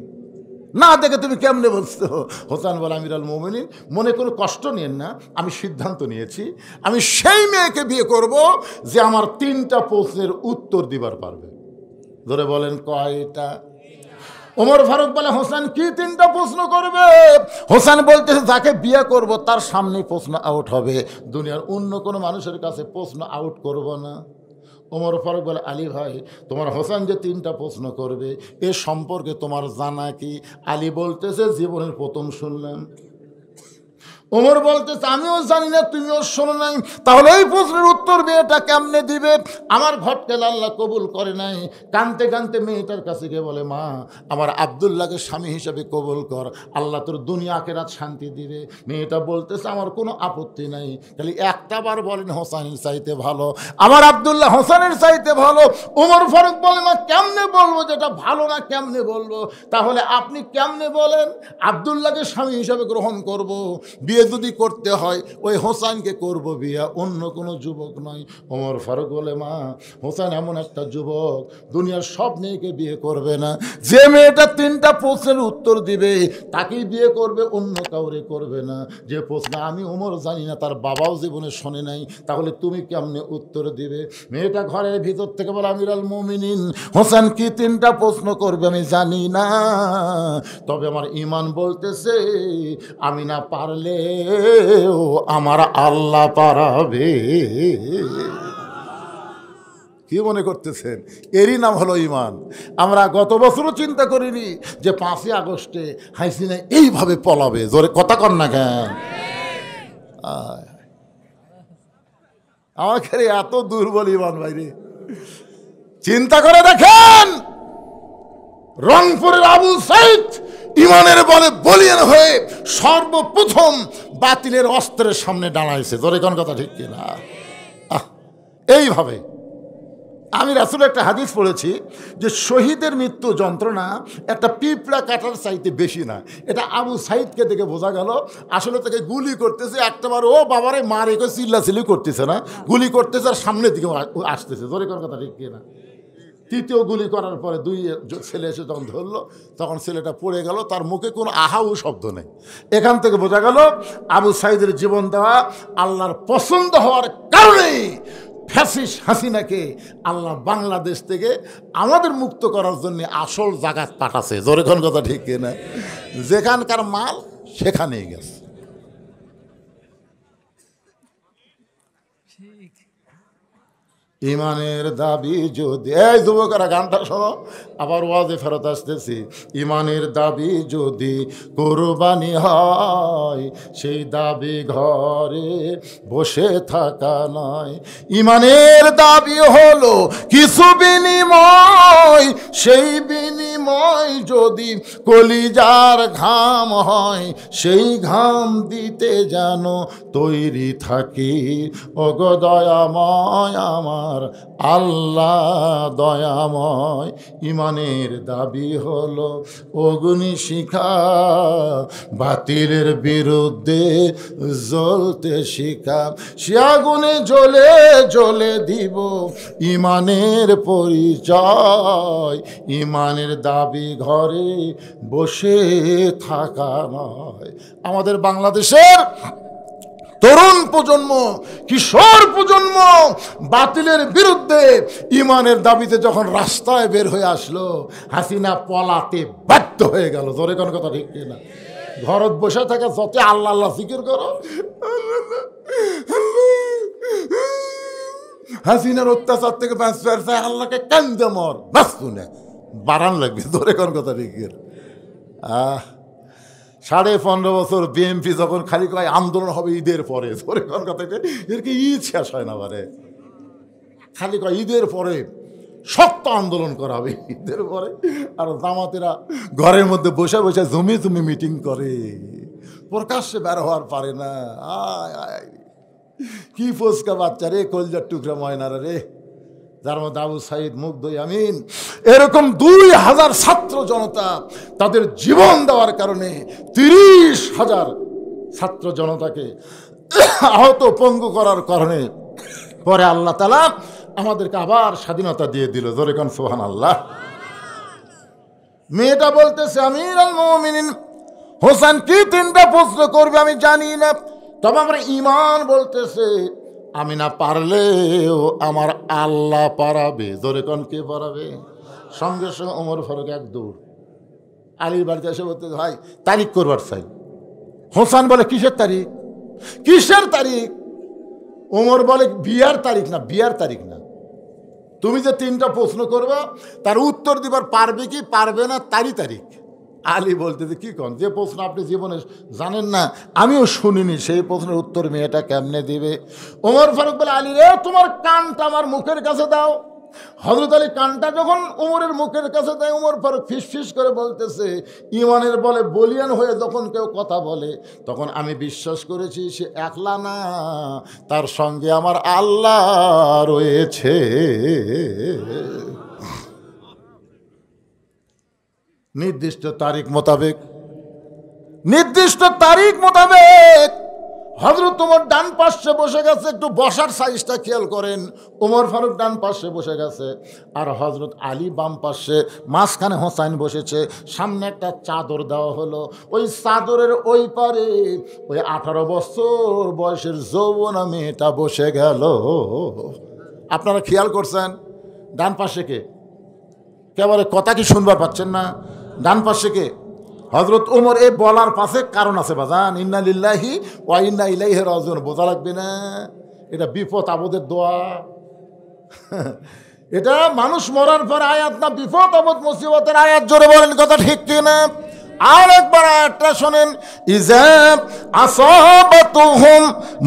না দেখে তুমি কেমনে বলছো? হোসেন বলে, আমির আল মুমিনিন মনে কোনো কষ্ট নিয়েন না, আমি সিদ্ধান্ত নিয়েছি আমি সেই মেয়েকে বিয়ে করব যে আমার 3টা প্রশ্নের উত্তর দিবার পারবে। ধরে বলেন কয়টা? ওমর ফারুক বলে, হোসেন কি 3টা প্রশ্ন করবে? হোসেন বলতেছে, যাকে বিয়ে করব তার সামনে প্রশ্ন আউট হবে, দুনিয়ার অন্য কোনো মানুষের কাছে প্রশ্ন আউট করব না। ওমর ফারুক বলে, আলী ভাই তোমার হোসেন যে 3টা প্রশ্ন করবে এ সম্পর্কে তোমার জানা কি? আলী বলতেছে, জীবনের প্রথম শুনলাম। ওমর বলতেছে আমিও জানি না, তুমিও শোনো নাই, তাহলে এই প্রশ্নের উত্তর মেয়েটা কেমনে দিবে? আমার ঘটকেল আল্লাহ কবুল করে নাই। কানতে কানতে মেয়েটার কাছে গিয়ে বলে, মা আমার আব্দুল্লাহকে স্বামী হিসেবে কবুল কর, আল্লাহ তোর দুনিয়া আখিরাত শান্তি দিবে। মেয়েটা বলতেছে আমার কোনো আপত্তি নাই, খালি একটা বার বলেন হোসেনের চাইতে ভালো, আমার আব্দুল্লাহ হোসেনের চাইতে ভালো। ওমর ফারুক বলে, মা কেমনে বলবো যেটা ভালো না, কেমনে বলবো? তাহলে আপনি কেমনে বলেন আব্দুল্লাহকে স্বামী হিসাবে গ্রহণ করব, বিয়ে যদি করতে হয় ওই হোসেনকে করব বিয়ে, অন্য কোনো যুবক নয়। ওমর ফারুক বলে, মা হোসেন এমন একটা যুবক দুনিয়ার সব মেয়েকে বিয়ে করবে না, যে মেয়েটা 3টা প্রশ্নের উত্তর দিবে তাকেই বিয়ে করবে, অন্য কাউরে করবে না। যে প্রশ্ন আমি ওমর জানি না, তার বাবাও জীবনে শোনে নাই, তাহলে তুমি কেমনে উত্তর দিবে? মেয়েটা ঘরের ভিতর থেকে বলে, আমিরুল মুমিনিন হোসেন কি 3টা প্রশ্ন করবে আমি জানি না, তবে আমার ঈমান বলতেছে আমি না পারলে আমার আল্লাহ পারাবে। কি মনে করতেছেন? এরই নাম হলো ঈমান। আমরা গত বছরও চিন্তা করিনি যে 5ই আগস্টে হাসিনা এইভাবে পলাবে। জোরে কথা কর না কেন? আমাকে এত দুর্বল ঈমান ভাইরে, চিন্তা করে দেখেন রংপুরের আবু সাইদ ঈমানের বলে বলিয়ান হয়ে সর্বপ্রথম বাতিলের অস্ত্রের সামনে দাঁড়াইছে। জোরে কোন কথা ঠিক কিনা? এইভাবে আমি রাসূল একটা হাদিস পড়েছি যে শহীদের মৃত্যু যন্ত্রণা একটা পিঁপড়া কাটার চাইতে বেশি না। এটা আবু সাইদকে দেখে বোঝা গেল আসলে তাকে গুলি করতেছে, একটাবার ও বাবারে মা রেখে চিল্লাচিল্লি করতেছে না, গুলি করতেছে আর সামনের দিকে আসতেছে। জোরে কোন কথা ঠিক কিনা? 3য় গুলি করার পরে 2 ছেলে এসে যখন ধরলো তখন ছেলেটা পড়ে গেল, তার মুখে কোনো আহাউ শব্দ নেই। এখান থেকে বোঝা গেল আবু সাইদের জীবন দেওয়া আল্লাহর পছন্দ হওয়ার কারণেই ফ্যাসিস্ট হাসিনাকে আল্লাহ বাংলাদেশ থেকে আমাদের মুক্ত করার জন্য আসল জাগাত পাঠাছে। জোরে কোন কথা ঠিক কিনা? যেখানকার মাল সেখানেই গেছে। ইমানের দাবি যদি, এই যুবকেরা গানটা শোনো, আবার ওয়াজে ফেরত আসতেছি। ইমানের দাবি যদি কোরবানি হয়, সেই দাবি ঘরে বসে থাকা নয়। ইমানের দাবি হলো কিছু বিনিময়, সেই বিনিময় যদি কলিজার ঘাম হয়, সেই ঘাম দিতে যেন তৈরি থাকি। ওগো দয়াময় আমার আল্লাহ দয়াময়। ইমানের দাবি হলো অগ্নিশিখা, বাতিলের বিরুদ্ধে জ্বলতে শিখা। সে আগুনে জ্বলে জ্বলে দিব ইমানের পরিচয়। ইমানের দাবি ঘরে বসে থাকা নয়। আমাদের বাংলাদেশের তরুণ প্রজন্ম, কিশোর প্রজন্ম বাতিলের বিরুদ্ধে ইমানের দাবিতে যখন রাস্তায় বের হয়ে আসলো, হাসিনা পলাতে বাধ্য হয়ে গেল। জোরে কোন কথা ঠিক কিনা? ঘরত বসে থাকা যত আল্লাহ আল্লাহ জিকির করো, হাসিনার অত্যাচার থেকে বাঁচতে চায় আল্লাহকে কান্দে মর, বাস শুনে বাড়ান লাগবে। জোরে কোন কথা ঠিক কিনা? 15.5 বছর বিএনপি যখন খালি কয় আন্দোলন হবে ঈদের পরে, ধরে কোন কথা, এর কি ঈদ শেষ হয় না? বারে খালি কয় ঈদের পরে শক্ত আন্দোলন করা হবে ঈদের পরে। আর জামাতেরা ঘরের মধ্যে বসে বসে জমি জমি মিটিং করে, প্রকাশ্যে বের হওয়ার পারে না। আয় আয় কি ফোসকা বাচ্চা রে, কলজার টুকরা ময়নারা রে, যার মধ্যে আবু সাইদ, মুগ্ধ, আমিন, এরকম 2000 ছাত্র জনতা তাদের জীবন দেওয়ার কারণে 30,000 ছাত্র জনতাকে আহত পঙ্গু করার কারণে পরে আল্লাহ তাআলা আমাদেরকে আবার স্বাধীনতা দিয়ে দিল। জোরে কোন সুবহানাল্লাহ। মেয়েটা বলতেছে, আমিরুল মুমিনিন হোসেন কি 3টা প্রশ্ন করবে আমি জানি না, তবে আমার ঈমান বলতেছে আমি না পারলেও আমার আল্লাহ পারাবে। জোরে কোন কে পারাবে? সঙ্গে সঙ্গে ওমর ফারুক এক দৌড় আলীর বাড়িতে এসে বলতে, ভাই তারিখ করবার চাই। হোসেন বলে কিসের তারিখ? কিসের তারিখ? ওমর বলে বিয়ার তারিখ না, বিয়ার তারিখ না, তুমি যে 3টা প্রশ্ন করবা তার উত্তর দিবার পারবে কি পারবে না তারই তারিখ। আলী বলতেছে কি কন, যে প্রশ্ন আপনি জীবনে জানেন না, আমিও শুনিনি, সেই প্রশ্নের উত্তর মেয়েটা কেমনে দিবে? ওমর ফারুক বলে, আলী রে, তোমার কানটা আমার মুখের কাছে দাও। হযরত আলী কানটা যখন উমরের মুখের কাছে দেয়, উমর ফারুক ফিসফিস করে বলতেছে, ইমানের বলে বলিয়ান হয়ে যখন কেউ কথা বলে, তখন আমি বিশ্বাস করেছি সে একলা না, তার সঙ্গে আমার আল্লাহ রয়েছে। নির্দিষ্ট তারিখ মোতাবেক হযরত ওমর ডান পাশে বসে গেছে। একটু বসার সাইজটা খেয়াল করেন। ওমর ফারুক ডান পাশে বসে গেছে, আর হযরত আলী বাম পাশে, মাঝখানে হোসাইন বসেছে। সামনে একটা চাদর দেওয়া হলো, ওই চাদরের ওই পারে ওই 18 বছর বয়সের যৌবনা মেয়েটা বসে গেল। আপনারা খেয়াল করছেন ডান পাশে কে? কেবল কথা কি শুনবার পাচ্ছেন না? ডান পাশে কে? হযরত ওমর। এই বলার পাশে কারণ আছে বাজান, ইন্না লিল্লাহি ওয়া ইন্না ইলাইহি রাজিউন। বোঝা লাগবে না? এটা বিপদ আপদের দোয়া। এটা মানুষ মরার পর আয়াত না, বিপদ আপদ মুসিবতের আয়াত। জোরে বলেন কথা ঠিক কিনা? আর একবার আয়াতটা শোনেন, ইযা আসাবাতুহুম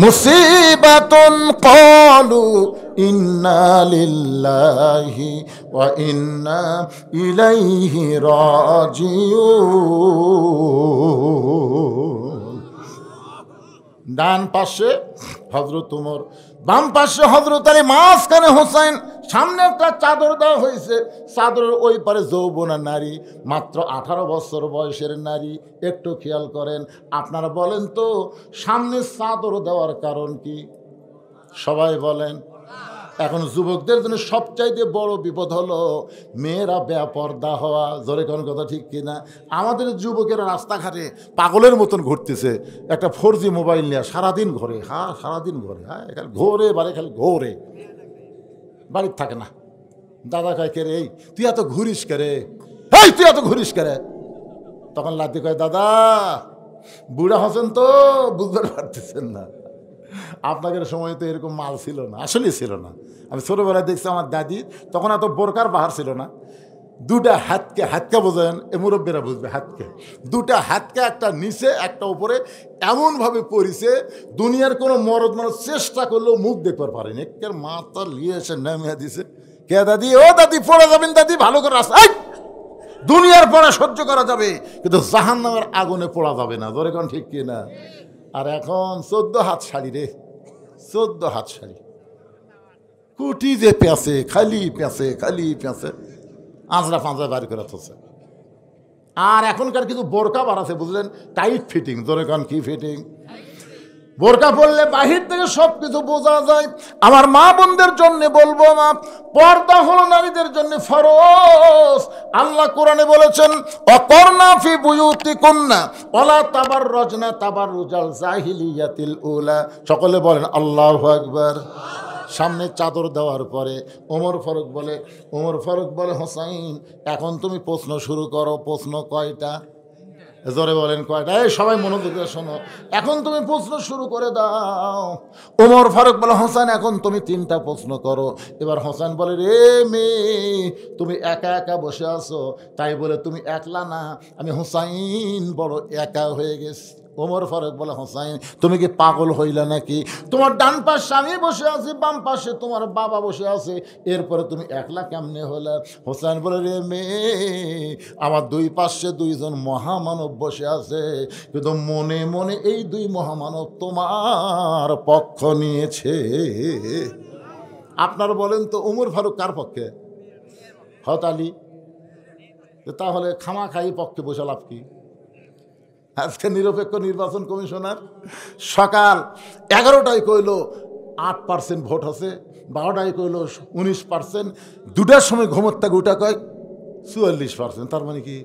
মুসিবাতুন ক্বালু ইন্না লিল্লাহি ওয়া ইন্না ইলাইহি রাজিউন। ডান পাশে হযরত ওমর, বাম পাশে হযরত আলী, মাঝখানে হোসেন। সামনে একটা চাদর দেওয়া হয়েছে, চাদরের ওই পারে যৌবনা নারী, মাত্র 18 বছর বয়সের নারী। একটু খেয়াল করেন। আপনারা বলেন তো, সামনে চাদর দেওয়ার কারণ কি? সবাই বলেন। এখন যুবকদের জন্য সবচাইতে বড় বিপদ হলো মেয়েরা বেপর্দা হওয়া। জোরে কোন কথা ঠিক কিনা? আমাদের যুবকেরা রাস্তাঘাটে পাগলের মতন ঘুরতেছে, একটা 4G মোবাইল নিয়ে সারাদিন ঘোরে। হ্যাঁ, সারাদিন ঘোরে। হ্যাঁ, এখানে ঘোরে, বাড়ি খালি ঘোরে, বাড়ির থাকে না। দাদা কয়, কে রে, এই তুই এত ঘুরিস কে রে, এই তুই এত ঘুরিস কে রে? তখন লাতি কয়, দাদা বুড়া হচ্ছেন তো, বুঝতে পারতেছেন না। আপনাদের সময় তো এরকম মাল ছিল না, আসলে ছিল না। আমি ছোটোবেলায় দেখছি আমার দাদি, তখন এত বোরকার বাহার ছিল না। দুটা হাতকে বোঝেন, এ মুরব্বীরা বুঝবে। হাতকে, দুটা হাতকে, একটা নিচে একটা উপরে, এমনভাবে পরিছে দুনিয়ার কোনো মরদ মানুষ চেষ্টা করলেও মুখ দেখতে পারেনি। একের মাথা লিয়ে এসে নামিয়ে দিছে। কে দাদি? ও দাদি, পড়ে যাবেন দাদি, ভালো করে রাস্তা। দুনিয়ার পড়া সহ্য করা যাবে, কিন্তু জাহান্নামের আগুনে পড়া যাবে না। ধরে কোন ঠিক কিনা? আর এখন 14 হাত শাড়ি রে, 14 হাত শাড়ি, কুটি যে পেঁচে, খালি পেঁচে, আঁচড়া ফাঁচড়া বাড়ি করে থাকছে। আর এখনকার কিছু বোরকা বার আছে, বুঝলেন, টাইট ফিটিং। ধরে কান কি ফিটিং? বোরকা পরলে বাহির থেকে সব কিছু বোঝা যায়। আমার মা বোনদের জন্য বলবো, মা, পর্দা হলো নারীদের জন্য ফরজ। আল্লাহ কোরআনে বলেছেন, অকর্না ফি বুয়ুতিকুন্না ওয়ালা তাবাররাজনা তাবাররুজাল জাহিলিয়াতিল উলা। সকলে বলেন আল্লাহু আকবার। সামনে চাদর দেওয়ার পরে ওমর ফারুক বলে, হোসাইন, এখন তুমি প্রশ্ন শুরু করো। প্রশ্ন কয়টা? জোরে বলেন কয়টা? এই সবাই মনোযোগ দিয়ে শোনো, এখন তুমি প্রশ্ন শুরু করে দাও। ওমর ফারুক বলে, হোসেন, এখন তুমি 3টা প্রশ্ন করো। এবার হোসেন বলে, রে মেয়ে, তুমি একা একা বসে আছো, তাই বলে তুমি একলা না, আমি হোসাইন বড় একা হয়ে গেছি। ওমর ফারুক বলে, হোসাইন, তুমি কি পাগল হইলা নাকি? তোমার ডান পাশে আমি বসে আছি, বাম পাশে তোমার বাবা বসে আছে, এরপরে তুমি একলা কেমনে হলে? হোসেন বলে, রে মেয়ে, আমার 2 পাশে 2জন মহামানব বসে আছে, কিন্তু মনে মনে এই 2 মহামানব তোমার পক্ষ নিয়েছে। আপনারা বলেন তো, ওমর ফারুক কার পক্ষে? হযরত আলী। তাহলে খামাখাই পক্ষে বসে লাভ কি? আজকে নিরপেক্ষ নির্বাচন কমিশনার সকাল 11টায় কইল 8% ভোট আছে, 12টায় কইল 19%, 2টার সময় ঘুমোর উঠা কয় 44%। তার মানে কি?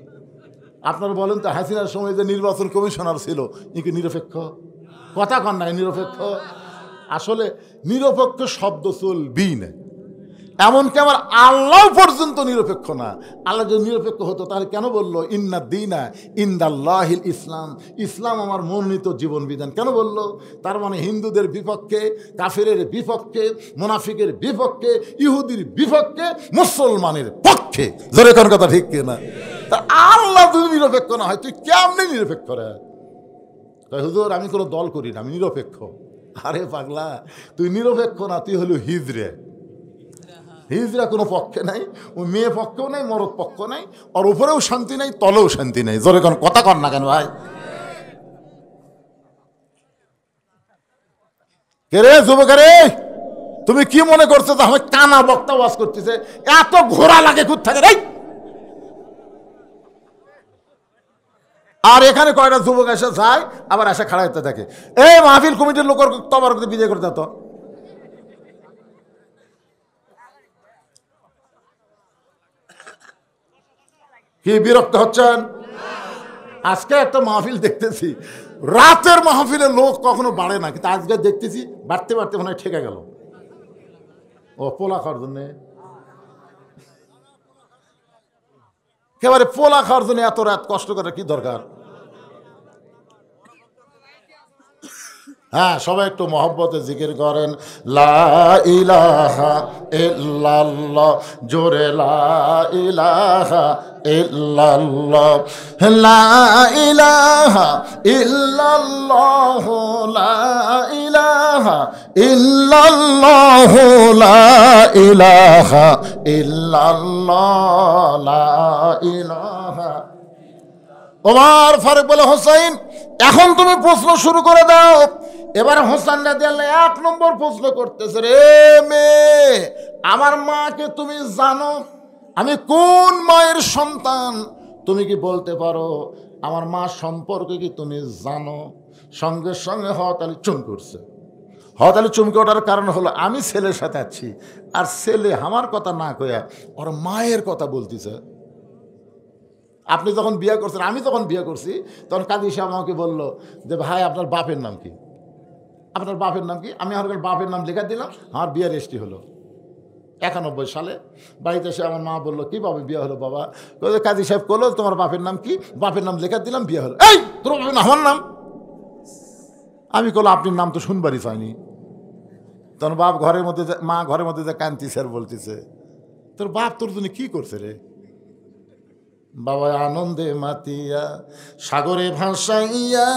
আপনারা বলেন তো, হাসিনার সময় যে নির্বাচন কমিশনার ছিল, ই কি নিরপেক্ষ? কথা কন নাই নিরপেক্ষ? আসলে নিরপেক্ষ শব্দ চলবেই না। এমনকি আমার আল্লাহ পর্যন্ত নিরপেক্ষ না। আল্লাহ যদি নিরপেক্ষ হতো তাহলে কেন বললো ইন্না দীনা ইনদাল্লাহিল ইসলাম? ইসলাম আমার মনোনীত জীবন বিধান কেন বললো? তার মানে হিন্দুদের বিপক্ষে, কাফেরের বিপক্ষে, মুনাফিকের বিপক্ষে, ইহুদির বিপক্ষে, মুসলমানের পক্ষে। জোরে কোন কথা ঠিক কিনা? তা আল্লাহ যদি নিরপেক্ষ না হয় তুই কেমনে নিরপেক্ষ রে? হুজুর আমি কোনো দল করি না, আমি নিরপেক্ষ। আরে পাগলা, তুই নিরপেক্ষ না, তুই হলো হিজড়ে। হিজড়া কোনো পক্ষে নাই, ওই মেয়ে পক্ষেও নাই, মরদ পক্ষ নাই, ওর উপরেও শান্তি নাই, তলেও শান্তি নাই। জোরে কোন কথা কর না কেন ভাই? কে রে যুবক রে, তুমি কি মনে করছো যে আমি কানা বক্তা ওয়াজ করতেছে? এত ঘোরা লাগে খুব থাকে রে। আর এখানে কয়টা যুবক এসে যায়, আবার এসে খাড়া হতে থাকে। এই মাহফিল কমিটির লোকের তোমার বিজয় করতে তো কি বিরক্ত হচ্ছেন? আজকে একটা মাহফিল দেখতেছি, রাতের মাহফিলের লোক কখনো বাড়ে না, কিন্তু আজকে দেখতেছি বাড়তে বাড়তে মনে হয় ঠেকে গেল। ও পোলা খাওয়ার জন্যে, একেবারে পোলা খাওয়ার জন্য এত রাত কষ্ট করার কি দরকার? হ্যাঁ, সবাই একটু মহব্বতে জিকির করেন, লা ইলাহা ইল্লাল্লাহ, জোরে লা ইলাহা ইল্লাল্লাহ, লা ইলাহা ইল্লাল্লাহ, লা ইলাহা ইল্লাল্লাহ, লা ইলাহা ইল্লাল্লাহ, লা ইলাহা। ওমর ফারুক বলে, হোসাইন এখন তুমি প্রশ্ন শুরু করে দাও। এবার হোসেন রাদিয়াল্লাহু এক নম্বর প্রশ্ন করতেছে, রে মেয়ে, আমার মাকে তুমি জানো? আমি কোন মায়ের সন্তান তুমি কি বলতে পারো? আমার মা সম্পর্কে কি তুমি জানো? সঙ্গে সঙ্গে হওয়াত আলী চুম করছে। হওয়াত আলী চুমকে ওঠার কারণ হলো আমি ছেলের সাথে আছি, আর ছেলে আমার কথা না কয়া ওর মায়ের কথা বলতেছে। আপনি যখন বিয়ে করছেন, আমি যখন বিয়ে করছি, তখন কাজী সাহেব আমাকে বললো যে ভাই আপনার বাপের নাম কি? আপনার বাপের নাম কি? আমি আমার বাপের নাম লেখা দিলাম, আমার বিয়ে রেজিস্ট্রি হলো 91 সালে। বাড়িতে এসে আমার মা বললো, কীভাবে বিয়ে হলো বাবা? কাজী সাহেব করলো, তোমার বাপের নাম কি? বাপের নাম লেখা দিলাম, বিয়ে হলো। এই তোর বাপের নাম? আমার নাম। আমি বললো আপনার নাম তো শুনবারই চাইনি। তখন বাপ ঘরের মধ্যে, মা ঘরের মধ্যে যে কান্তি স্যার বলতেছে, তোর বাপ তোর জন্য কী করছে রে? বাবা আনন্দে মাতিয়া সাগরে ভাসাইয়া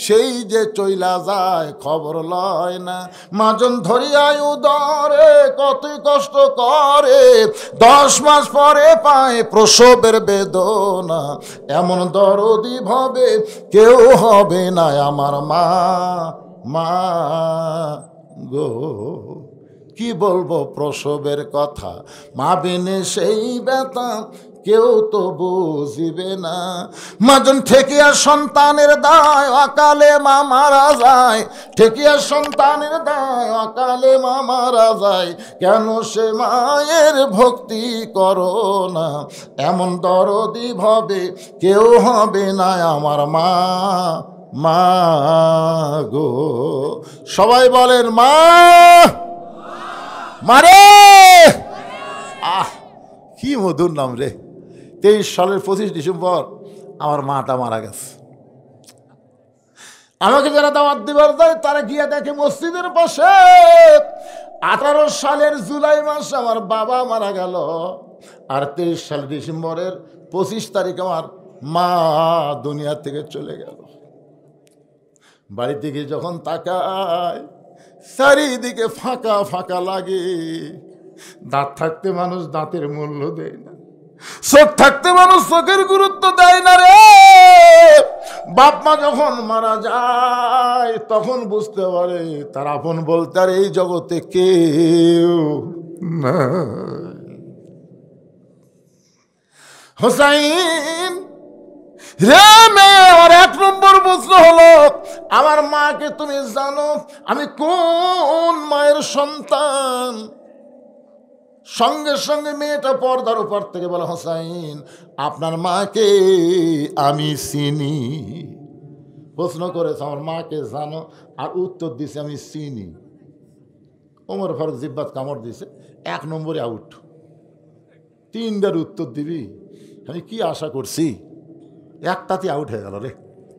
সেই যে চইলা যায়, খবর লয় না। মাজন ধরিয়ায় উদরে কত কষ্ট করে, 10 মাস পরে পায় প্রসবের বেদনা। এমন দরদি ভাবে কেউ হবে না আমার মা, মা গো। কি বলবো প্রসবের কথা, মা বিনে সেই ব্যথা কেউ তো বুঝিবে না। মাজন ঠেকিয়া সন্তানের দায়, অকালে মা মারা যায়। ঠেকিয়া সন্তানের দায়, অকালে মা মারা যায়। কেন সে মায়ের ভক্তি করো না? এমন দরদি ভাবে কেউ হবে না আমার মা, মা গো। সবাই বলেন মা, মারে। আহ কি মধুর নাম রে। 23 সালের 25 ডিসেম্বর আমার মাটা মারা গেছে। আমাকে যারা দাওয়াত দিবার যায় তারা গিয়ে দেখে মসজিদের পাশে 18 সালের জুলাই মাসে আমার বাবা মারা গেল, আর 23 সাল ডিসেম্বরের 25 তারিখ আমার মা দুনিয়া থেকে চলে গেল। বাড়িতে গিয়ে যখন তাকায়, চারিদিকে ফাঁকা ফাঁকা লাগে। দাঁত থাকতে মানুষ দাঁতের মূল্য দেয় না, চোখ থাকতে মানুষ চোখের গুরুত্ব দেয় না রে। বাপ মা যখন মারা যায় তখন বুঝতে পারে তার আপন বলতে আর এই জগতে কেউ না। হোসাইন রে মেয়ে, আর 1 নম্বর প্রশ্ন হলো, আমার মাকে তুমি জানো? আমি কোন মায়ের সন্তান? সঙ্গে সঙ্গে মেয়েটা পর্দার উপর থেকে বলে, হোসাইন আপনার মাকে আমি চিনি। প্রশ্ন করেছে আমার মাকে জানো, আর উত্তর দিছে আমি চিনি। ওমর ফারুক জিব্বাত কামড় দিছে, 1 নম্বরে আউট। 3টার উত্তর দিবি, আমি কি আশা করছি? একটাতে আউট হয়ে গেল রে।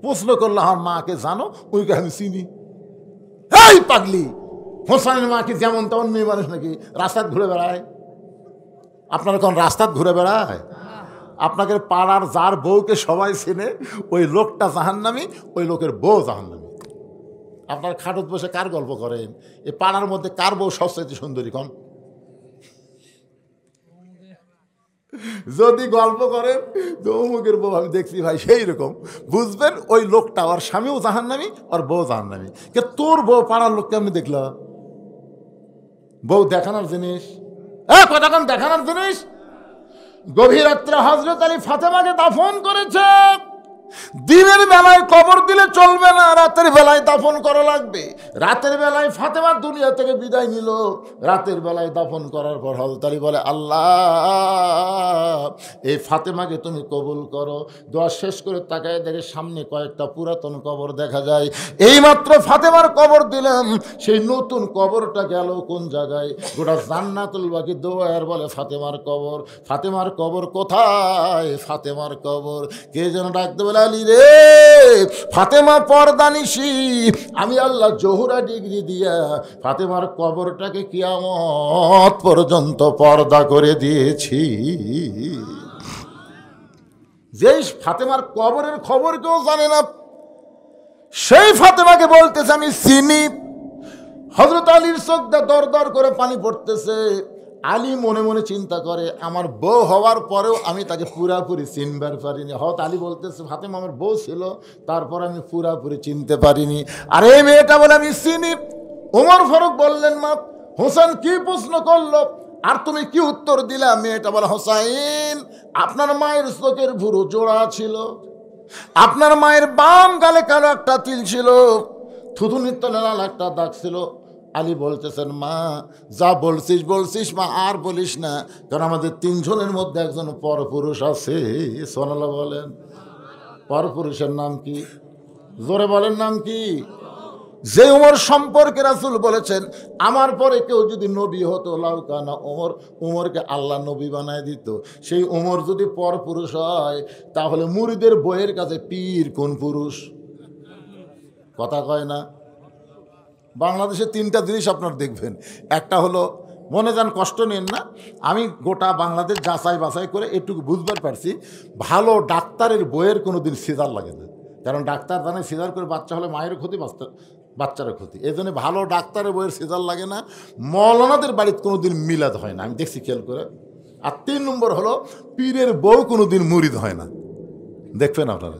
প্রশ্ন করলো আমার মাকে জানো, ওইকে আমি চিনি। এই পাগলি, হোসাইনের মাকে যেমন তেমন মেয়ে মানুষ নাকি রাস্তায় ঘুরে বেড়ায়? আপনারা কোন রাস্তায় ঘুরে বেড়ায়? আপনাকে পাড়ার যার বউকে সবাই চেনে ওই লোকটা জাহান্নামী, ওই লোকের বউ জাহান্নামী। আপনার খাটত বসে কার গল্প করেন? এই পাড়ার মধ্যে কার বউ সবচেয়ে সুন্দরী কন? যদি গল্প করেন তো অমুকের বউ আমি দেখছি ভাই, সেই রকম বুঝবেন ওই লোকটা ওর স্বামীও জাহান্নামী, ওর বউ জাহান্নামী। কে তোর বউ পাড়ার লোককে আমি দেখলাম? বউ দেখানোর জিনিস, কতক্ষণ দেখানোর জিনিস। গভীর রাত্রে হযরত আলী ফাতেমাকে দাফন করেছে। দিনের বেলায় কবর দিলে চলবে না, রাতের বেলায় দাফন করা লাগবে। রাতের বেলায় ফাতেমা দুনিয়া থেকে বিদায় নিল। রাতের বেলায় দাফন করার পর হযরত আলী বলে, আল্লাহ এই ফাতেমাকে তুমি কবুল করো। দোয়া শেষ করে তাকায় দেখে সামনে কয়েকটা পুরাতন কবর দেখা যায়। এইমাত্র ফাতেমার কবর দিলাম, সেই নতুন কবরটা গেল কোন জায়গায়? গোটা জান্নাতুল বাকি দোয়ার বলে ফাতেমার কবর। ফাতেমার কবর কোথায়? ফাতেমার কবর। কে যেন ডাকতে বলে, আলী রে ফাতেমা পর্দানিশি, আমি আল্লাহ জোহরা ডিগ্রি দিয়া ফাতেমার কবরটাকে কিয়ামত পর্যন্ত পর্দা করে দিয়েছি। যেই ফাতেমার কবরের খবর কেউ জানে না, সেই ফাতেমাকে বলতেছে আমি চিনি। হযরত আলীর চোখ দিয়ে দর দর করে পানি পড়তেছে। আলী মনে মনে চিন্তা করে, আমার বউ হওয়ার পরেও আমি তাকে পুরাপুরি চিনবার পারিনি। হয়তো আলী বলতেছে ফাতেমা আমার বউ ছিল, তারপর আমি পুরাপুরি চিনতে পারিনি। আর এই মেয়েটা বলে আমি চিনি। ওমর ফারুক বললেন, মা হোসেন কি প্রশ্ন করলো আর তুমি কি উত্তর দিলা? মেয়েটা বলে, হোসাইন আপনার মায়ের চোখের ভুরু জোড়া ছিল, আপনার মায়ের বাম গালে কালো একটা তিল ছিল, থুতুনির তলে লাল একটা দাগ ছিল। আলী বলতেছেন, মা যা বলছিস বলছিস মা, আর বলিস না, কারণ আমাদের তিনজনের মধ্যে একজন পরপুরুষ আছে। সোনালা বলেন, পরপুরুষের নাম কি? জোরে বলেন, নাম কি? যে ওমর সম্পর্কে রাসূল বলেছেন, আমার পরে কেউ যদি নবী হতো লাউকানা ওমর, ওমরকে আল্লাহ নবী বানায় দিত। সেই ওমর যদি পরপুরুষ হয়, তাহলে মুরিদের বইয়ের কাছে পীর কোন পুরুষ? কথা কয় না। বাংলাদেশে তিনটা জিনিস আপনার দেখবেন। একটা হলো, মনে যান কষ্ট নেন না, আমি গোটা বাংলাদেশ যাচাই বাছাই করে এটুকু বুঝবার পারছি, ভালো ডাক্তারের বইয়ের কোনো দিন সিজার লাগে না। কারণ ডাক্তার জানে সিজার করে বাচ্চা হলে মায়ের ক্ষতি, বাচ্চারও ক্ষতি। এই জন্য ভালো ডাক্তারের বইয়ের সিজার লাগে না। মৌলানাদের বাড়িতে কোনো দিন মিলাদ হয় না, আমি দেখছি খেয়াল করে। আর 3 নম্বর হলো, পীরের বউ কোনো দিন মুরিদ হয় না। দেখবেন আপনারা,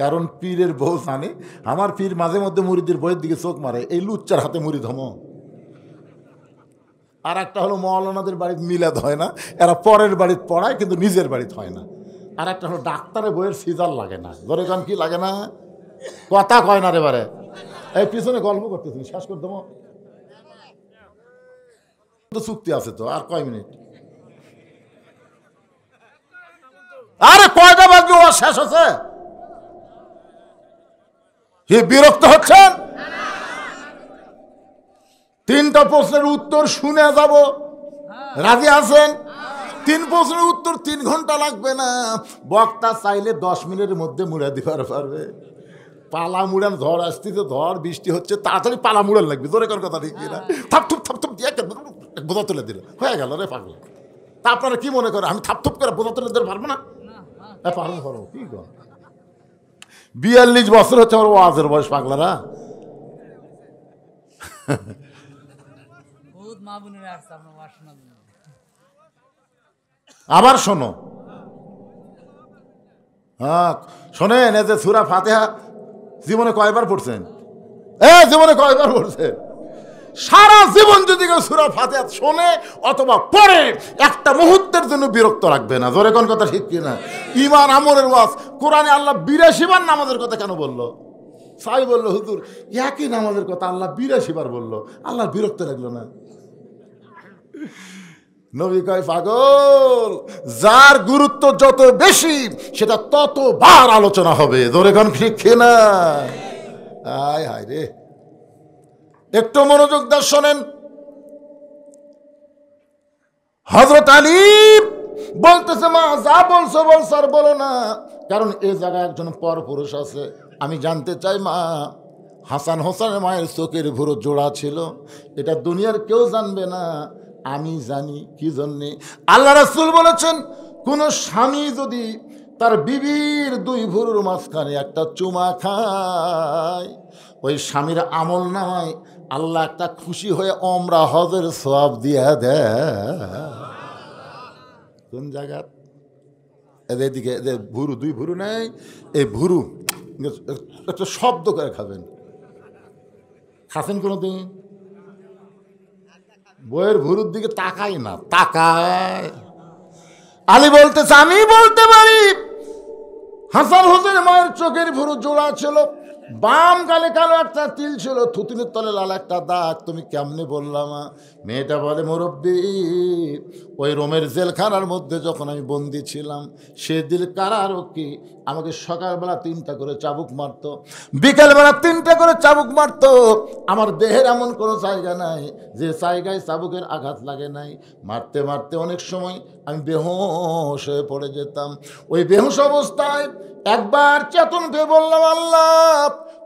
কারণ পীরের বউ জানে আমার পীর মাঝে মধ্যে মুরিদের বইয়ের দিকে চোখ মারে, এই লুচ্চার হাতে মুরিদ হম। আর একটা হলো, মৌলানাদের বাড়িতে মিলাদ হয় না, এরা পরের বাড়িতে পড়ায় কিন্তু নিজের বাড়িতে হয় না। আর একটা হলো, ডাক্তারের বইয়ের সিজার লাগে না। ধরে কান কি লাগে না? কথা কয় না রে বারে। এই পিছনে গল্প করতেছি, শেষ করে দেবো। চুক্তি আছে তো, আর কয় মিনিট? আরে কয়টা বাজবে, ও শেষ হচ্ছে। কি বিরক্ত হচ্ছেন? 3টা প্রশ্নের উত্তর শুনে যাব, রাজি আছেন? 3 প্রশ্নের উত্তর 3 ঘন্টা লাগবে না। বক্তা চাইলে 10 মিনিটের মধ্যে মুড়া দিবার পারবে। পালা মুড়ান, ঝড় আসতেছে, ঝড় বৃষ্টি হচ্ছে, তাড়াতাড়ি পালা মুড়ান লাগবে। জোরে কর কথা, ঠিক না? থাপথুপ থাপথুপ দিয়ে বোঝা তুলে দিল, হয়ে গেল রে পাগল। তা আপনারা কি মনে করেন আমি থাপথুপ করে বোঝা তুলে দিতে পারবো না? পারবো পারবো, কি কর। 42 বছর হচ্ছে আমার ওয়াজের বয়স, পাগলারা। আবার শোনো, হ্যাঁ শোনেন, এই যে সূরা ফাতিহা জীবনে কয়বার পড়ছেন? জীবনে কয়বার পড়ছেন? সারা জীবন যদি কেউ সূরা ফাতিহা শোনে অথবা পড়ে, একটা মুহূর্তের জন্য বিরক্ত রাখবে না। জোরে কোন কথা, ঠিক কিনা? ঈমান আমলের ওয়াজ। কোরআনে আল্লাহ 82 বার নামাজের কথা কেন বললো? সাই বললো, হুজুর একই নামাজের কথা আল্লাহ 82 বার বললো, আল্লাহ বিরক্ত লাগলো না? নবী কয়, পাগল, যার গুরুত্ব যত বেশি সেটা ততবার আলোচনা হবে। জোরে কোন ঠিক কিনা? আয় হায় রে, একটু মনোযোগ দিয়ে শোনেন। হযরত আলী বলতেছে, মা যা বলছো বলছো, আর বলো না, কারণ এ জায়গায় একজন পরপুরুষ আছে। আমি জানতে চাই মা, হাসান হোসেনের মায়ের চোখের ভুরু জোড়া ছিল, এটা দুনিয়ার কেউ জানবে না, আমি জানি। কি জন্যে? আল্লাহ রাসূল বলেছেন, কোনো স্বামী যদি তার বিবির দুই ভুরুর মাঝখানে একটা চুমা খায়, ওই স্বামীর আমল নামায় আল্লাহ একটা খুশি হয়ে ওমরা হজের সওয়াব দিয়া দেয়। কোন জায়গা? এদিকে ভুরু, দুই ভুরু নেই, এই ভুরু একটা শব্দ করে খাবেন। খাচ্ছেন কোনো দিন? বইয়ের ভুরুর দিকে তাকাই না, তাকায়। আলী বলতেছে আমি বলতে পারি হাসান হোসেন মায়ের চোখের ভুরু জোড়া ছিল, বাম গালে কালো একটা তিল ছিল, থুতুনের তলে লাল একটা দাগ। তুমি কেমনে বললাম? মেয়েটা বলে মুরব্বী, ওই রোমের জেলখানার মধ্যে যখন আমি বন্দি ছিলাম, সে দিল কারারক্ষী আমাকে সকালবেলা 3টা করে চাবুক মারত, বিকালবেলা 3টা করে চাবুক মারত। আমার দেহের এমন কোনো জায়গা নাই যে জায়গায় চাবুকের আঘাত লাগে নাই। মারতে মারতে অনেক সময় আমি বেহুশ হয়ে পড়ে যেতাম। ওই বেহুশ অবস্থায় একবার চেতন পেয়ে বললাম, আল্লাহ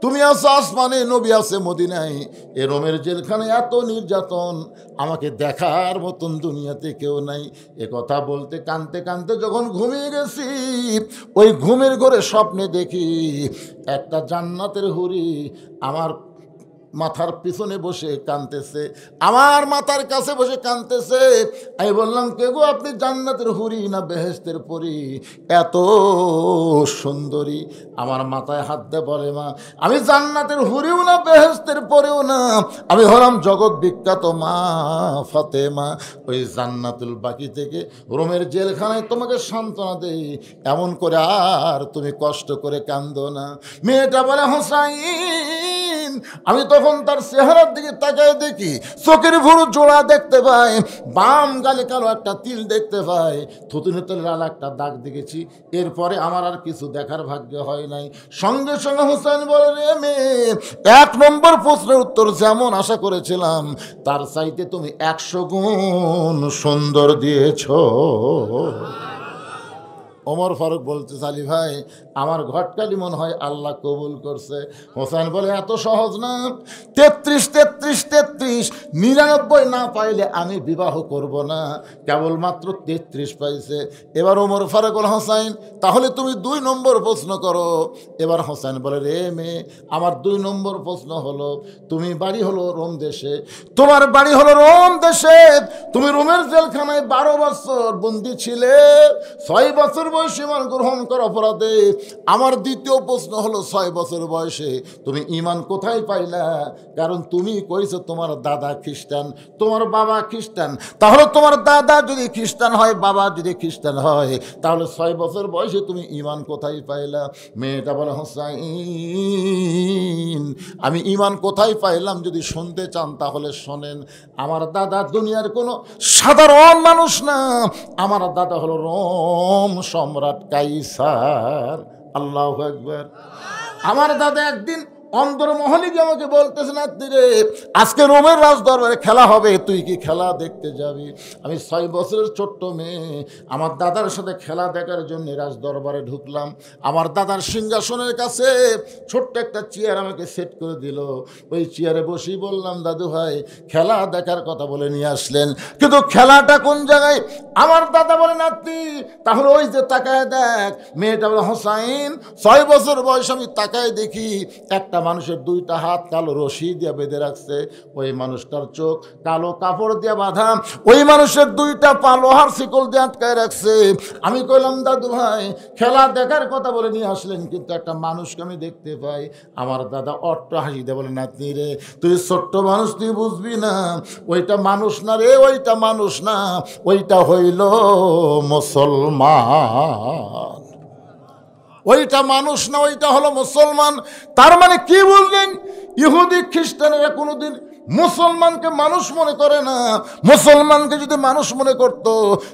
তুমি আছো আসমানে, নবী আছে মদিনায়, এ রোমের জেলখানে এত নির্যাতন, আমাকে দেখার মতন দুনিয়াতে কেউ নাই। এ কথা বলতে কাঁদতে কাঁদতে যখন ঘুমিয়ে গেছি, ওই ঘুমের ঘরে স্বপ্নে দেখি একটা জান্নাতের হুরি আমার মাথার পিছনে বসে কাঁদতেছে, আমার মাথার কাছে বসে কাঁদতেছে। আমি বললাম, কে গো আপনি? জান্নাতের হুরি না বেহেশতের পরী? এত সুন্দরী। আমার মাথায় হাত দিয়ে বলে, মা আমি জান্নাতের হুরিও না বেহেশতের পরেও না, আমি হলাম জগৎ বিখ্যাত মা ফাতেমা। ওই জান্নাতুল বাকি থেকে রোমের জেলখানায় তোমাকে সান্ত্বনা দেই, এমন করে আর তুমি কষ্ট করে কান্দো না। মেয়েটা বলে, হোসাইন। আমি তখন তার চেহারার দিকে তাকায় দেখি চোখের ভুরু জোড়া দেখতে পাই, বাম গালে কালো একটা তিল দেখতে পাই, থুতুনের তলে লাল একটা দাগ দেখেছি। এরপরে আমার আর কিছু দেখার ভাগ্য হয় নাই। সঙ্গে সঙ্গে হোসেন বলে, রে মেয়ে, 1 নম্বর প্রশ্নের উত্তর যেমন আশা করেছিলাম তার চাইতে তুমি 100 গুণ সুন্দর দিয়েছ। ওমর ফারুক বলতে, আলী ভাই আমার ঘটকালি মনে হয় আল্লাহ কবুল করছে। হোসেন বলে, এত সহজ না, 33 33 33 99 না পাইলে আমি বিবাহ করব না, কেবলমাত্র 33 পাইছে। এবার ওমর ফারুক বলে, হোসেন তাহলে তুমি 2 নম্বর প্রশ্ন করো। এবার হোসেন বলে, রে মেয়ে, আমার 2 নম্বর প্রশ্ন হলো, তুমি বাড়ি হলো রোম দেশে, তোমার বাড়ি হলো রোম দেশে, তুমি রোমের জেলখানায় 12 বছর বন্দী ছিলে, 6 বছর বয়সে ইমান গ্রহণ করা অপরাধে। আমার দ্বিতীয় প্রশ্ন হলো, 6 বছর বয়সে তুমি ইমান কোথায় পাইলা? কারণ তুমি কইছো তোমার দাদা খ্রিস্টান, তোমার বাবা খ্রিস্টান, তাহলে তোমার দাদা যদি খ্রিস্টান হয়, বাবা যদি খ্রিস্টান হয়, তাহলে 6 বছর বয়সে তুমি ইমান কোথায় পাইলা? মেয়েটা বলে, হোসাইন আমি ইমান কোথায় পাইলাম যদি শুনতে চান তাহলে শোনেন। আমার দাদা দুনিয়ার কোনো সাধারণ মানুষ না, আমার দাদা হলো রোম সম্রাট কাইসার। আল্লাহু আকবার। আমার দাদা একদিন অন্দরমহলে গিয়ে আমাকে বলতেছে, না রে আজকে রোমের রাজদরবারে খেলা হবে, তুই কি খেলা দেখতে যাবি? আমি 6 বছরের ছোট্ট মেয়ে, আমার দাদার সাথে খেলা দেখার জন্য রাজদরবারে ঢুকলাম। আমার দাদার সিংহাসনের কাছে ছোট্ট একটা চেয়ার আমাকে সেট করে দিল। ওই চেয়ারে বসেই বললাম, দাদু ভাই খেলা দেখার কথা বলে নিয়ে আসলেন, কিন্তু খেলাটা কোন জায়গায়? আমার দাদা বলে, নাতি তাহলে ওই যে তাকায় দেখ। মেয়েটা বলে, হোসাইন 6 বছর বয়স আমি তাকায় দেখি একটা মানুষের 2টা হাত কালো রশি দিয়ে বেঁধে রাখছে, ওই মানুষটার চোখ কালো কাপড় দিয়ে বাঁধা, ওই মানুষের 2টা পা লোহার শিকল দিয়ে আটকায় রাখছে। আমি কইলাম, দাদু ভাই খেলা দেখার কথা বলে নিয়ে আসলেন, কিন্তু একটা মানুষকে আমি দেখতে পাই। আমার দাদা অট্ট হাসি দিয়ে বলে, নাতনি রে তুই ছোট্ট মানুষ, তুই বুঝবি না, ওইটা মানুষ না রে, ওইটা মানুষ না, ওইটা হইল মুসলমান। ওইটা মানুষ না, ওইটা হলো মুসলমান। তার মানে কি বুঝলেন? ইহুদি খ্রিস্টানেরা কোনোদিন মুসলমানকে মানুষ মনে করে না। মুসলমানকে যদি মানুষ মনে করত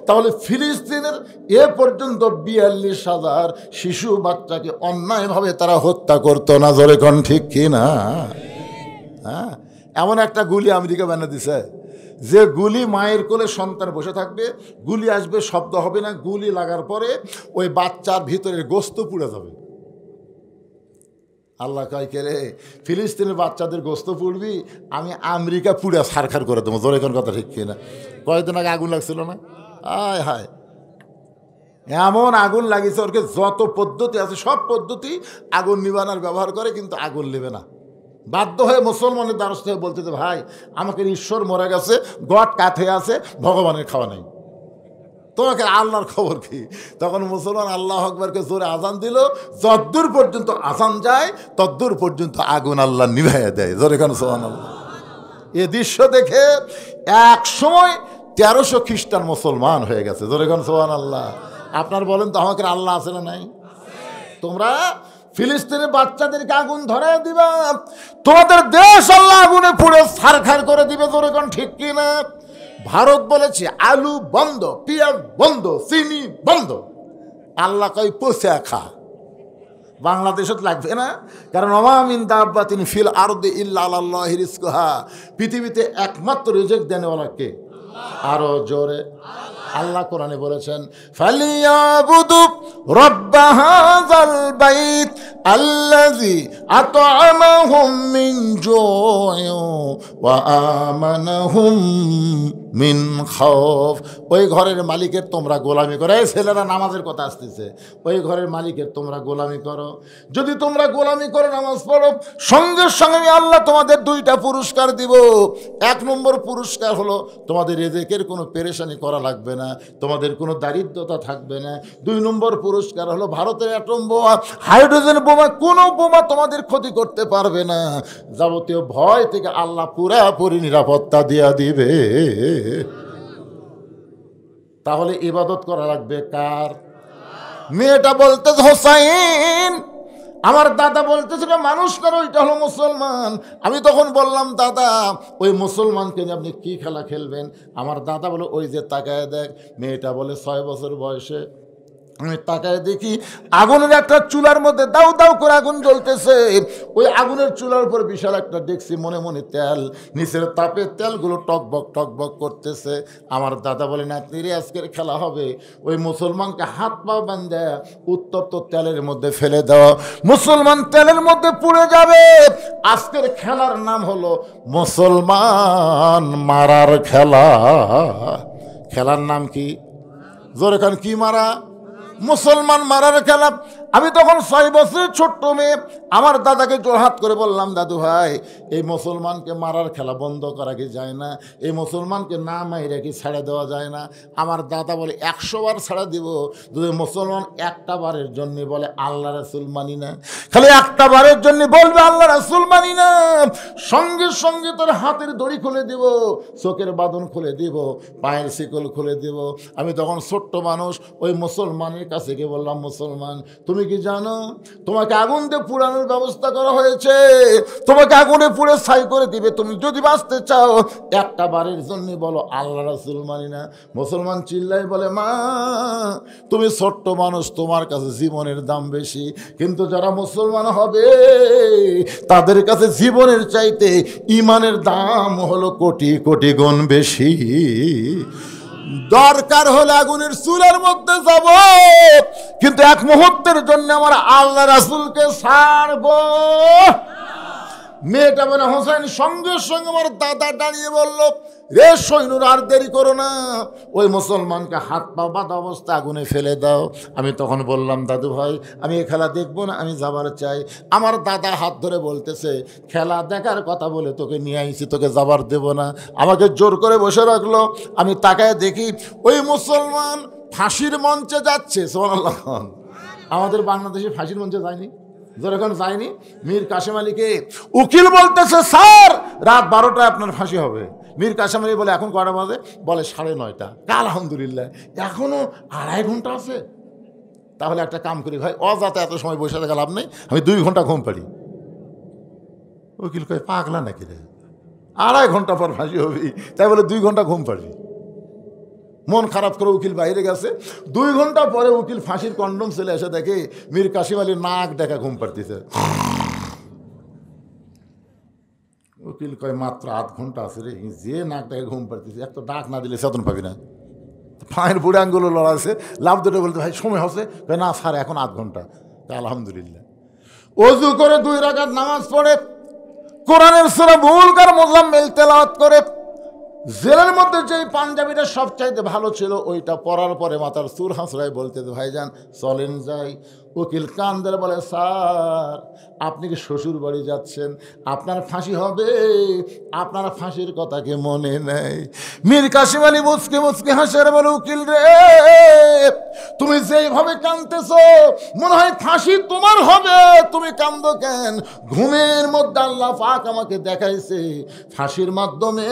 তাহলে ফিলিস্তিনের এ পর্যন্ত 42,000 শিশু বাচ্চাকে অন্যায়ভাবে তারা হত্যা করতো না। জোরে কোন ঠিক কি না? হ্যাঁ, এমন একটা গুলি আমেরিকা বানিয়ে দিছে, যে গুলি মায়ের কোলে সন্তান বসে থাকবে, গুলি আসবে, শব্দ হবে না, গুলি লাগার পরে ওই বাচ্চার ভিতরে গোস্ত পুড়ে যাবে। আল্লাহ কয়, কে রে ফিলিস্তিনের বাচ্চাদের গোস্ত পুড়বি, আমি আমেরিকা পুড়ে সারখার করে দেবো। জোরে কোন কথা ঠিক কিনা? কয়েকদিন আগে আগুন লাগছিল না? আয় হায়, এমন আগুন লাগিয়েছে, ওরকে যত পদ্ধতি আছে সব পদ্ধতি আগুন নিবানোর ব্যবহার করে, কিন্তু আগুন নেবে না। বাধ্য হয়ে মুসলমানের দ্বারস্থ হয়ে বলতেছে, ভাই আমাকে ঈশ্বর মরে গেছে, গড কাত হয়ে আছে, ভগবানের খাওয়া নেই, তোমাকে আল্লাহর খবর কি? তখন মুসলমান আল্লাহ আকবরকে জোরে আজান দিল, যদ্দূর পর্যন্ত আজান যায় তদ্দূর পর্যন্ত আগুন আল্লাহ নিভাইয়া দেয়। জোরে কেন সুবহানাল্লাহ। এ দৃশ্য দেখে এক সময় 1300 খ্রিস্টান মুসলমান হয়ে গেছে। জোরে কেন সুবহানাল্লাহ। আপনার বলেন তো আমাকে আল্লাহ আছে না নাই? তোমরা ফিলিস্তিনের বাচ্চাদেরকে আগুন ধরে দিবা, তোমাদের দেশ আল্লাহ আগুনে পুড়ে ছারখার করে দিবে। জোরে কোন ঠিক কিনা? ভারত বলেছে আলু বন্ধ, পেঁয়াজ বন্ধ, চিনি বন্ধ, আল্লাহ কই পচা খা। বাংলাদেশত লাগবে না, কারণ ওমা মিন দাব্বাতিন ফিল আরদি ইল্লা আলাল্লাহি রিজকুহা, পৃথিবীতে একমাত্র রিজিক দেনেওয়ালা কে? আরো জোরে। আল্লাহ কোরআনে বলেছেন, ফালিয়াবুদু রাব্ব হাযাল বাইত আল্লাযী আত'আমাহুম মিন জু'ইন ওয়া আমানাহুম মিন খাউফ। ওই ঘরের মালিকের তোমরা গোলামি করো। এই ছেলেরা নামাজের কথা আসতেছে, ওই ঘরের মালিকের তোমরা গোলামি করো। যদি তোমরা গোলামি করো, নামাজ পড়ো, সঙ্গে সঙ্গে আমি আল্লাহ তোমাদের 2টা পুরস্কার দিব। 1 নম্বর পুরস্কার হলো তোমাদের রিজিকের কোনো পেরেশানি করা লাগবে না, তোমাদের কোনো দারিদ্রতা থাকবে না। 2 নম্বর পুরস্কার হলো ভারতের অ্যাটম বোমা, হাইড্রোজেন বোমা, কোনো বোমা তোমাদের ক্ষতি করতে পারবে না। যাবতীয় ভয় থেকে আল্লাহ পুরাপুরি নিরাপত্তা দিয়া দিবে। তাহলে ইবাদত করা লাগবে কার? মেয়েটা বলতেছে হোসাইন, আমার দাদা বলতেছিল মানুষ না, ওইটা হলো মুসলমান। আমি তখন বললাম, দাদা ওই মুসলমানকে নিয়ে আপনি কি খেলা খেলবেন? আমার দাদা বলে, ওই যে তাকায় দেখ। মেয়েটা বলে 6 বছর বয়সে। আমি তাকায় দেখি আগুনের একটা চুলার মধ্যে দাউ দাউ করে আগুন জ্বলতেছে। ওই আগুনের চুলার উপর বিশাল একটা দেখছি মনে মনে তেল, নিচের তাপে তেলগুলো টকবক টকবক করতেছে। আমার দাদা বলে, নাতনি রে আজকের খেলা হবে, ওই মুসলমানকে হাত পা বাঁধে উত্তপ্ত তেলের মধ্যে ফেলে দেওয়া, মুসলমান তেলের মধ্যে পুড়ে যাবে। আজকের খেলার নাম হলো মুসলমান মারার খেলা। খেলার নাম কি? জোরে খান, কি মারা? মুসলমান মারার খেলা। আমি তখন 6 বছরের ছোট্ট মেয়ে, আমার দাদাকে জোরহাত করে বললাম, দাদু ভাই এই মুসলমানকে মারার খেলা বন্ধ করা কি যায় না? এই মুসলমানকে না মাইরে কি ছেড়ে দেওয়া যায় না? আমার দাদা বলে, 100 বার ছেড়ে দিব যদি মুসলমান একটা বারের জন্য বলে আল্লাহ রাসূল মানি না। খালি একটা বারের জন্য বলবে আল্লাহ রাসূল মানি না, সঙ্গে সঙ্গে তোর হাতের দড়ি খুলে দিব, চোখের বাঁধন খুলে দিব, পায়ের শিকল খুলে দিব। আমি তখন ছোট্ট মানুষ, ওই মুসলমানের কাছে গিয়ে বললাম, মুসলমান তুমি কি জানো তোমাকে আগুন দিয়ে পুরানোর ব্যবস্থা করা হয়েছে, তোমাকে আগুনে পুড়ে ছাই করে দিবে। তুমি যদি বাঁচতে চাও একটা বারের জন্য বলো আল্লাহ রাসূল মানি না। মুসলমান চিল্লাই বলে, মা তুমি ছোট্ট মানুষ, তোমার কাছে জীবনের দাম বেশি, কিন্তু যারা মুসলমান হবে তাদের কাছে জীবনের চাইতে ইমানের দাম হলো কোটি কোটি গুণ বেশি। দরকার হলে আগুনের চুলার মধ্যে যাব, কিন্তু 1 মুহূর্তের জন্য আমার আল্লাহ রাসূলকে ছাড়ব। মেয়েটা বলে, হোসেন সঙ্গে সঙ্গে আমার দাদা দাঁড়িয়ে বলল, রে সৈনুর আর দেরি করো না, ওই মুসলমানকে হাত পা বাঁধা অবস্থা আগুনে ফেলে দাও। আমি তখন বললাম, দাদু ভাই আমি এ খেলা দেখবো না, আমি যাবার চাই। আমার দাদা হাত ধরে বলতেছে, খেলা দেখার কথা বলে তোকে নিয়ে আইছি, তোকে যাবার দেব না। আমাকে জোর করে বসে রাখলো। আমি তাকায় দেখি ওই মুসলমান ফাঁসির মঞ্চে যাচ্ছে। সুবহানাল্লাহ। আমাদের বাংলাদেশে ফাঁসির মঞ্চে যায়নি, যখন যায়নি। মীর কাসেম আলীকে উকিল বলতেছে, স্যার রাত 12টায় আপনার ফাঁসি হবে। মীর কাসেম আলী বলে, এখন কটা বাজে? বলে 9:30। আলহামদুলিল্লাহ, এখনো 2.5 ঘন্টা আছে। তাহলে একটা কাম করি ভাই, অযাতে এত সময় বসে থাকা লাভ নেই, আমি 2 ঘন্টা ঘুম পারি। উকিল কয়, পাগলা নাকি রে, 2.5 ঘন্টা পর ফাঁসি হবি, তাই বলে 2 ঘন্টা ঘুম পারি। মন খারাপ করে উকিল বাইরে গেছে। 2 ঘন্টা পরে উকিল ফাঁসির কন্ডম ছেলে এসে দেখে মীর কাসেম আলী নাক দেখা ঘুম পাড়তেছে। উকিল কয়, মাত্র 8 ঘন্টা আছে রে, যে নাক দেখে ঘুম পাড়তেছে, এক তো ডাক না দিলে চেতন পাবি না। পায়ের বুড়ে আঙ্গুলো লড়াছে, লাভ দুটো বলতে, ভাই সময় হচ্ছে? না স্যার এখন 8 ঘন্টা। আলহামদুলিল্লাহ। অজু করে 2 রাকাত নামাজ পড়ে, কোরআনের সূরা মুলক আর মুজাম্মিল তেলাওয়াত করে জেলের মধ্যে যেই পাঞ্জাবিটা সবচাইতে ভালো ছিল ওইটা পরার পরে মাথার চুল হাসড়ায় বলতে ভাইজান চলেন যাই। উকিল কান্দের বলে স্যার আপনি কি শ্বশুর বাড়ি যাচ্ছেন, আপনার ফাঁসি হবে, আপনার ফাঁসির কথা কি মনে নেই? মীর কাসিম আলী মুচকে মুচকে হাসের বলে উকিল রে তুমি যেইভাবে কাঁদতেছ মনে হয় ফাঁসি তোমার হবে, তুমি কান্দো কেন? ঘুমের মধ্যে আল্লাহ পাক আমাকে দেখাইছে ফাঁসির মাধ্যমে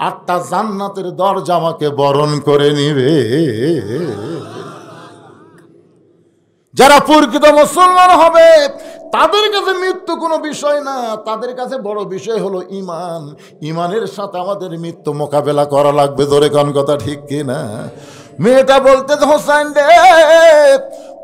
8টা জান্নাতের দরজা আমাকে বরণ করে নিবে। যারা প্রকৃত মুসলমান হবে তাদের কাছে মৃত্যু কোনো বিষয় না, তাদের কাছে বড় বিষয় হলো ঈমান। ঈমানের সাথে আমাদের মৃত্যু মোকাবেলা করা লাগবে। জোরে কোন কথা ঠিক কিনা? মেয়েটা বলতে হোসেন রে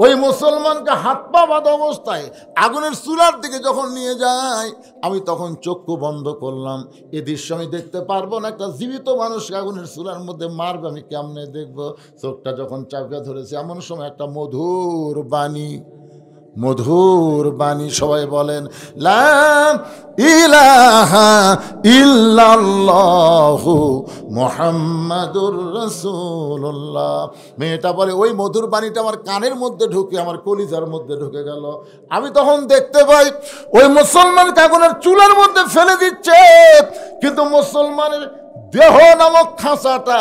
ওই মুসলমানকে হাত পা বাঁধা অবস্থায় আগুনের চুলার দিকে যখন নিয়ে যায় আমি তখন চক্ষু বন্ধ করলাম। এ দৃশ্য আমি দেখতে পারবো না, একটা জীবিত মানুষকে আগুনের চুলার মধ্যে মারবে আমি কেমনে দেখবো? চোখটা যখন চাপিয়ে ধরেছে এমন সময় একটা মধুর বাণী, মধুর বাণী, সবাই বলেন লা ইলাহা ইল্লাল্লাহু মুহাম্মাদুর রাসূলুল্লাহ। মেয়েটা বলে ওই মধুর বাণীটা আমার কানের মধ্যে ঢুকে আমার কলিজার মধ্যে ঢুকে গেল। আমি তখন দেখতে পাই ওই মুসলমানকে আগুনের চুলার মধ্যে ফেলে দিচ্ছে, কিন্তু মুসলমানের দেহ নামক খাঁচাটা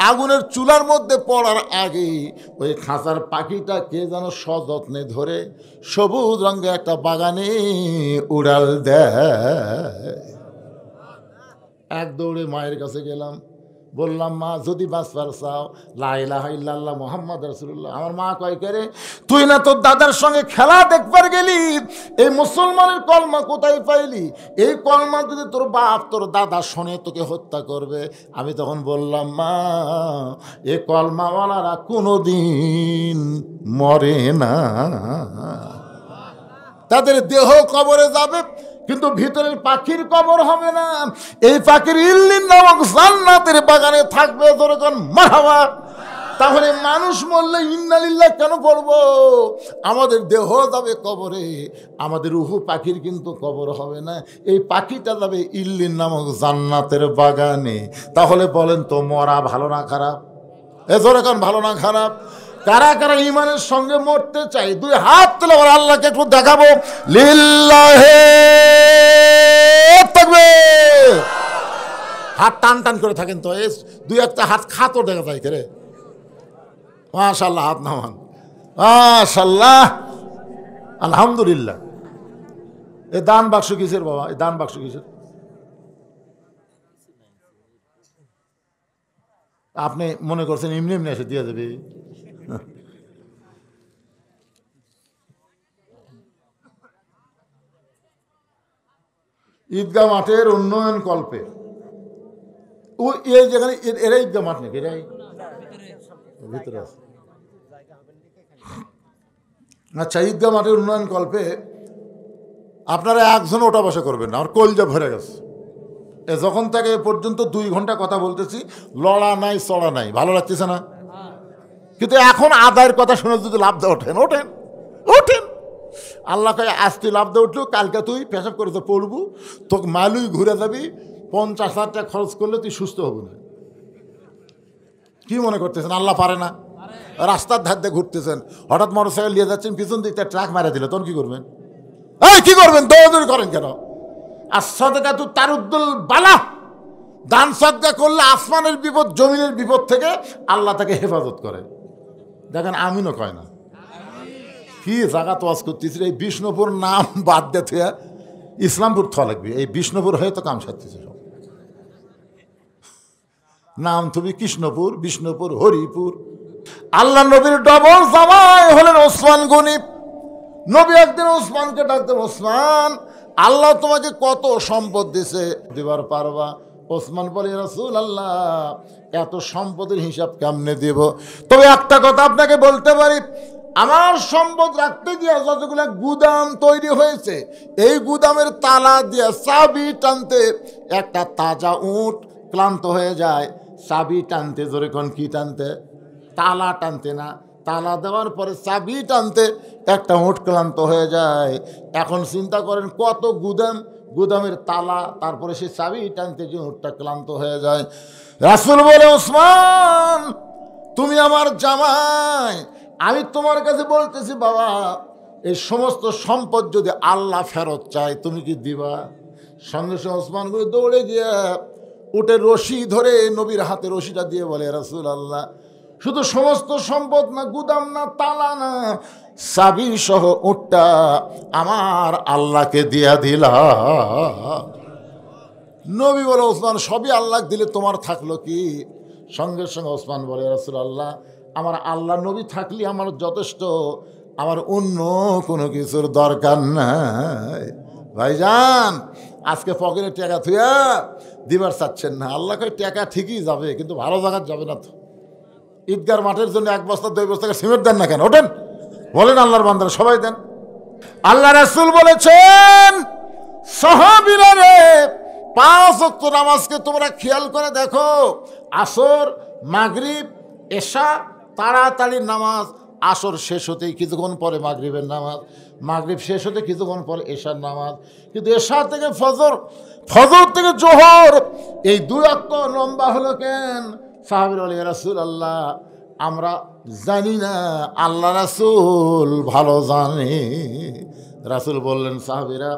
আগুনের চুলার মধ্যে পড়ার আগে ওই খাঁচার পাখিটা কে যেন সযত্নে ধরে সবুজ রঙের একটা বাগানে উড়াল দেয়। এক দৌড়ে মায়ের কাছে গেলাম, বললাম মা যদি বাঁচবার চাও লা ইলাহা ইল্লাল্লাহ মুহাম্মদ রাসূলুল্লাহ। আমার মা কয় করে তুই না তোর দাদার সঙ্গে খেলা দেখবার গেলি, এই মুসলমানের কলমা কোথায় পাইলি? এই কলমা যদি তোর বাপ তোর দাদা শোনে তোকে হত্যা করবে। আমি তখন বললাম মা এ কলমাওয়ালারা কোনোদিন মরে না, তাদের দেহ কবরে যাবে কিন্তু ভিতরের পাখির কবর হবে না। এই পাখির ইল্লিন নামক জান্নাতের বাগানে থাকবে। যখন মারহাবা। তাহলে মানুষ মরলে ইন্নালিল্লাহ কেন পড়বো? আমাদের দেহ যাবে কবরে, আমাদের রুহু পাখির কিন্তু কবর হবে না। এই পাখিটা যাবে ইল্লিন নামক জান্নাতের বাগানে। তাহলে বলেন তো মরা ভালো না খারাপ? যখন ভালো না খারাপ? কারা কারা ঈমানের সঙ্গে মরতে চাই? দুই হাত তুলে আল্লাহকে একটু দেখাবো। লিল্লাহে তাকবীর। হাত টান টান করে থাকেন তো, এই দুই একটা হাত খাতো দেখা যায় কে রে? মাশাআল্লাহ, হাত নামান। মাশাআল্লাহ, আলহামদুলিল্লাহ। এই দান বাক্স কিসের বাবা? এই দান বাক্স কিসের? আপনি মনে করছেন এমনি এমনি এসে দিয়ে যাবে? ঈদগাহ মাঠের উন্নয়ন কল্পে ও এই যেখানে এরা ঈদগাহ মাঠ নাকি? এরাই ভিতরে আছে। আচ্ছা, ঈদগাহ মাঠের উন্নয়ন কল্পে আপনারা একজন ওটা বসা করবেন না, আমার কলজা ভরে গেছে। যখন থেকে এ পর্যন্ত 2 ঘন্টা কথা বলতেছি, লড়া নাই চড়া নাই, ভালো লাগতেছে না? কিন্তু এখন আদায়ের কথা শুনে যদি লাভ দা ওঠেন ওঠেন ওঠেন। আল্লাহ কয় আজ তুই লাভ দা উঠলো, কালকে তুই পেশাব করে তো পড়বু, তোকে মালুই ঘুরে যাবি, 50,000 টাকা খরচ করলে তুই সুস্থ হবি না। কি মনে করতেছেন আল্লাহ পারে না? রাস্তার ধার দিয়ে ঘুরতেছেন, হঠাৎ মোটরসাইকেল নিয়ে যাচ্ছেন, পিছন দিকটা ট্রাক মারা দিল, তখন কি করবেন? এই কি করবেন? দৌড়দৌড়ি করেন কেন? আর সাদকা তু তারুদ্দুল বালা, দান সাদকা করলে আসমানের বিপদ জমিনের বিপদ থেকে আল্লাহ তাকে হেফাজত করে। দেখেন আমিনও কয় না। কি জায়গা তোয়াজ করতেছিল, এই বিষ্ণুপুর নাম বাদ দিতে ইসলামপুর থা লাগবে। এই বিষ্ণুপুর হয়ে তো কাম সারতেছে সব। নাম তুমি কৃষ্ণপুর, বিষ্ণুপুর, হরিপুর। আল্লাহ নবীর ডবল জামাই হলেন ওসমান গনি। নবী একদিন ওসমানকে ডাকতেন, ওসমান আল্লাহ তোমাকে কত সম্পদ দিছে, দিবার পারবা? ওসমান বলে রাসূলুল্লাহ এত সম্পদের হিসাব কেমনে দেব? তবে একটা কথা আপনাকে বলতে পারি, আমার সম্পদ রাখতে গিয়ে যতগুলো গুদাম তৈরি হয়েছে, এই গুদামের তালা দিয়ে চাবি টানতে একটা তাজা উট ক্লান্ত হয়ে যায়। চাবি টানতে, জোরে কোন কি টানতে? তালা টানতে না, তালা দেওয়ার পরে চাবি টানতে একটা উট ক্লান্ত হয়ে যায়। এখন চিন্তা করেন কত গুদাম, গুদামের তালা, তারপরে সে চাবি টানতে গিয়ে উটটা ক্লান্ত হয়ে যায়। রাসূল বলে, ওসমান তুমি আমার জামাই, আমি তোমার কাছে বলতেছি বাবা, এই সমস্ত সম্পদ যদি আল্লাহ ফেরত চায় তুমি কি দিবা? সঙ্গে সঙ্গে ওসমান করে দৌড়ে গিয়ে উটের রশি ধরে নবীর হাতে রশিটা দিয়ে বলে, রাসূলুল্লাহ শুধু সমস্ত সম্পদ না, গুদাম না, তালা না, চাবি সহ উটটা আমার আল্লাহকে দিয়া দিলাম। নবী বলে, ওসমান সবই আল্লাহ দিলে তোমার থাকলো কি? সঙ্গে সঙ্গে ওসমান বলে, রাসূলুল্লাহ আমার আল্লাহ নবী থাকলে আমার যথেষ্ট, আমার অন্য কোনো কিছুর দরকার নাই। ভাইজান আজকে পকেটে টাকা থুয়া দিবার চাচ্ছেন না, আল্লাহ কই টাকা ঠিকই যাবে, কিন্তু ভালো জায়গা যাবে না। তো ঈদগার মাঠের জন্য 1 বস্তা 2 বস্তা সিমেন্ট দেন না কেন? ওঠেন বলেন, আল্লাহর বান্দারা সবাই দেন। আল্লাহ রাসূল বলেছেন, সাহাবীরা রে 5 ওয়াক্ত নামাজকে তোমরা খেয়াল করে দেখো, আসর, মাগরিব, এশা, তাড়াতাড়ি নামাজ। আসর শেষ হতেই কিছুক্ষণ পরে মাগরিবের নামাজ, মাগরিব শেষ হতে কিছুক্ষণ পরে এশার নামাজ। কিন্তু এশা থেকে ফজর, ফজর থেকে জোহর, এই 2 ওয়াক্ত লম্বা হলো কেন? সাহাবীরা বলে, রাসূলুল্লাহ আমরা জানি না, আল্লাহ রাসূল ভালো জানে। রাসূল বললেন, সাহাবীরা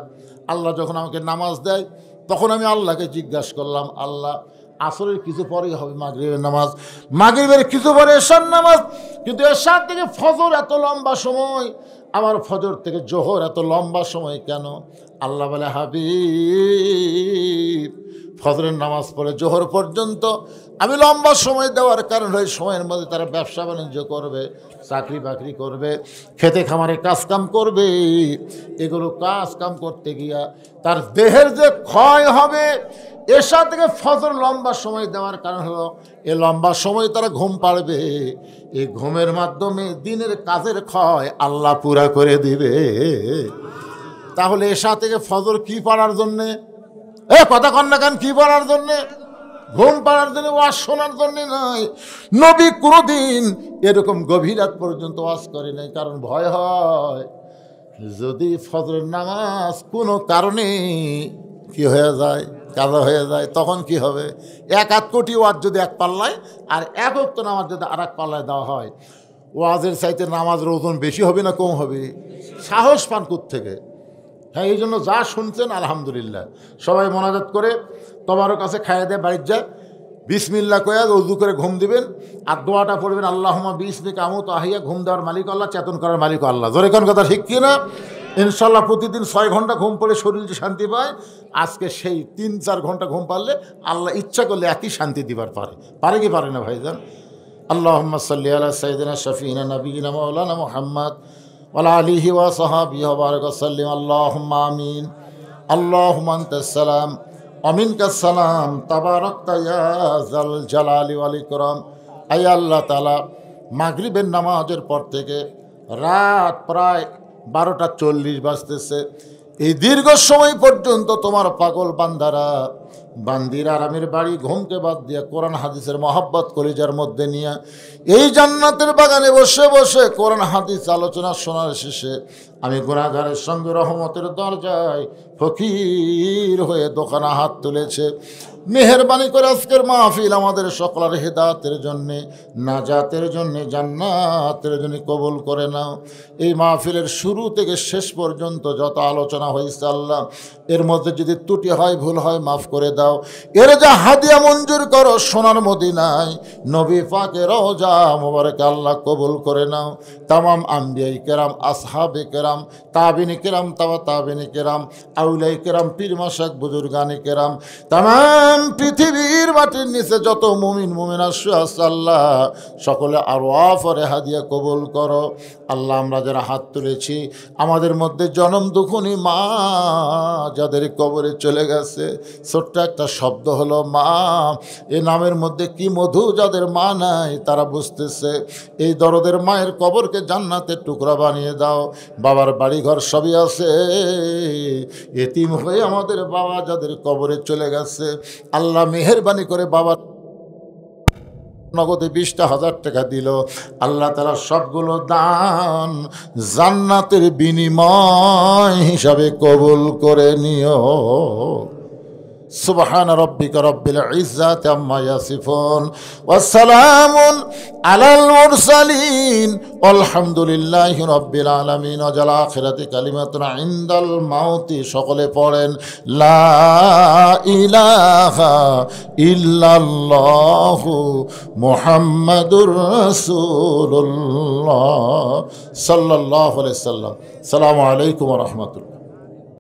আল্লাহ যখন আমাকে নামাজ দেয় তখন আমি আল্লাহকে জিজ্ঞাসা করলাম, আল্লাহ আসরের কিছু পরেই হবে মাগরিবের নামাজ, মাগরিবের কিছু পরে এশার নামাজ, কিন্তু এশার থেকে ফজর এত লম্বা সময়, আবার ফজর থেকে জোহর এত লম্বা সময় কেন? আল্লাহ বলে, হাবিব ফজরের নামাজ পড়ে জোহর পর্যন্ত আমি লম্বা সময় দেওয়ার কারণ ওই সময়ের মধ্যে তারা ব্যবসা বাণিজ্য করবে, চাকরি বাকরি করবে, খেতে খামারে কাজকাম করবে। এগুলো কাজ কাম করতে গিয়া তার দেহের যে ক্ষয় হবে, এশা থেকে ফজর লম্বা সময় দেওয়ার কারণ হলো এ লম্বা সময় তারা ঘুম পাড়বে, এই ঘুমের মাধ্যমে দিনের কাজের ক্ষয় আল্লাহ পুরা করে দিবে। তাহলে এশা থেকে ফজর কি পড়ার জন্যে? কথা কন না কেন? কি পড়ার জন্যে? ঘুম পাড়ার জন্য, ওয়াজ শোনার জন্যে নয়। নবী কোনোদিন এরকম গভীর রাত পর্যন্ত ওয়াজ করে নাই, কারণ ভয় হয় যদি ফজরের নামাজ কোনো কারণে কি হয়ে যায়, কাজা হয়ে যায়, তখন কি হবে? 1 কোটি ওয়াজ যদি এক পাল্লায় আর 1 ওয়াক্ত নামাজ যদি আর এক পাল্লায় দেওয়া হয়, ওয়াজের চাইতে নামাজের ওজন বেশি হবে না কম হবে? সাহস পান থেকে। হ্যাঁ, এই জন্য যা শুনছেন আলহামদুলিল্লাহ, সবাই মোনাজাত করে তোমারও কাছে খাইয়ে দেয়, বাড়ির যায় বিসমিল্লাহ কয়া উযু করে ঘুম দিবেন, আর দোয়াটা পড়বেন, আল্লাহুম্মা বিসমিকা আমুতু আহিয়া। ঘুম দেওয়ার মালিক আল্লাহ, চেতন করার মালিক আল্লাহ। জোরে কোন কথা ঠিক কি না? ইনশাল্লাহ প্রতিদিন 6 ঘন্টা ঘুম পড়ে শরীর যে শান্তি পায়, আজকে সেই 3-4 ঘন্টা ঘুম পারলে আল্লাহ ইচ্ছা করলে একই শান্তি দিবার পারে। পারে কি পারে না ভাইজান? আল্লাহুম্মা সাল্লি আলা সাইয়্যিদিনা শাফিঈনা নাবিয়িনা মাওলানা মুহাম্মদ ওয়ালা আলিহি ওয়া সাহবিহি ওয়া বারাক ওয়া সাল্লিম। আল্লাহুম্মা আমিন। আল্লাহুম্মা আনতাস সালাম ওয়া মিনকাস সালাম, তাবারাকতা ইয়া যাল জালালি ওয়াল ইকরাম। আয় আল্লাহ তাআলা, মাগরিবের নামাজের পর থেকে রাত প্রায় 12টা 40 বাজতেছে, এই দীর্ঘ সময় পর্যন্ত তোমার পাগল বান্দারা, বান্দির আরামের বাড়ি ঘুমকে বাদ দিয়া কোরআন হাদিসের মহব্বত কলিজার মধ্যে নিয়ে এই জান্নাতের বাগানে বসে বসে কোরআন হাদিস আলোচনা শোনার শেষে আমি গুনাহগারের সঙ্গে রহমতের দরজায় ফকির হয়ে দোকানে হাত তুলেছে। মেহেরবানি করে আজকের মাহফিল আমাদের সকলের হেদায়েতের জন্যে, নাজাতের জন্যে, জান্নাতের জন্য কবুল করে নাও। এই মাহফিলের শুরু থেকে শেষ পর্যন্ত যত আলোচনা হয়েছে আল্লাহ, এর মধ্যে যদি ত্রুটি হয়, ভুল হয়, মাফ করে দাও। এর যা হাদিয়া মঞ্জুর করো সোনার মদিনায় নবী পাকের রওজা মোবারকে আল্লাহ কবুল করে নাও। তামাম আম্বিয়াই কেরাম, আসহাবে কেরাম, তাবিনী কেরাম, তাবিনী কেরাম, আউলাই কেরাম, পীর মাশায়েখ, বুজুর্গানে কেরাম, তামাম পৃথিবীর মাটির নিচে যত মুমিন মুমিনা আছে আল্লাহ, সকলে আরওয়াফ ও হাদিয়া কবুল করো। আল্লাহ আমরা যারা হাত তুলেছি, আমাদের মধ্যে জনম দুঃখনী মা যাদের কবরে চলে গেছে, ছোট্ট একটা শব্দ হলো মা, এই নামের মধ্যে কি মধু, যাদের মা নাই তারা বুঝতেছে। এই দরদের মায়ের কবরকে জান্নাতের টুকরা বানিয়ে দাও। বাবার বাড়িঘর সবই আছে, এতিম হয়ে আমাদের বাবা যাদের কবরে চলে গেছে, আল্লাহ মেহেরবানি করে বাবার নগদে 20,000 টাকা দিল। আল্লাহ তাআলা সবগুলো দান জান্নাতের বিনিময় হিসাবে কবুল করে নিও। সুবহান রাব্বিকা রব্বিল ইজ্জাতি আম্মা ইয়াসিফুন ওয়া সালামুন আলাল মুরসালিন আলহামদুলিল্লাহি রাব্বিল আলামিন। ওয়াল আখিরাতি কালিমাতুন ইনদাল মাউতি। সকলে পড়েন লা ইলাহা ইল্লাল্লাহু মুহাম্মাদুর রাসূলুল্লাহ সাল্লাল্লাহু আলাইহি সাল্লাম। আসসালামু আলাইকুম ওয়া রাহমাতুল্লাহ।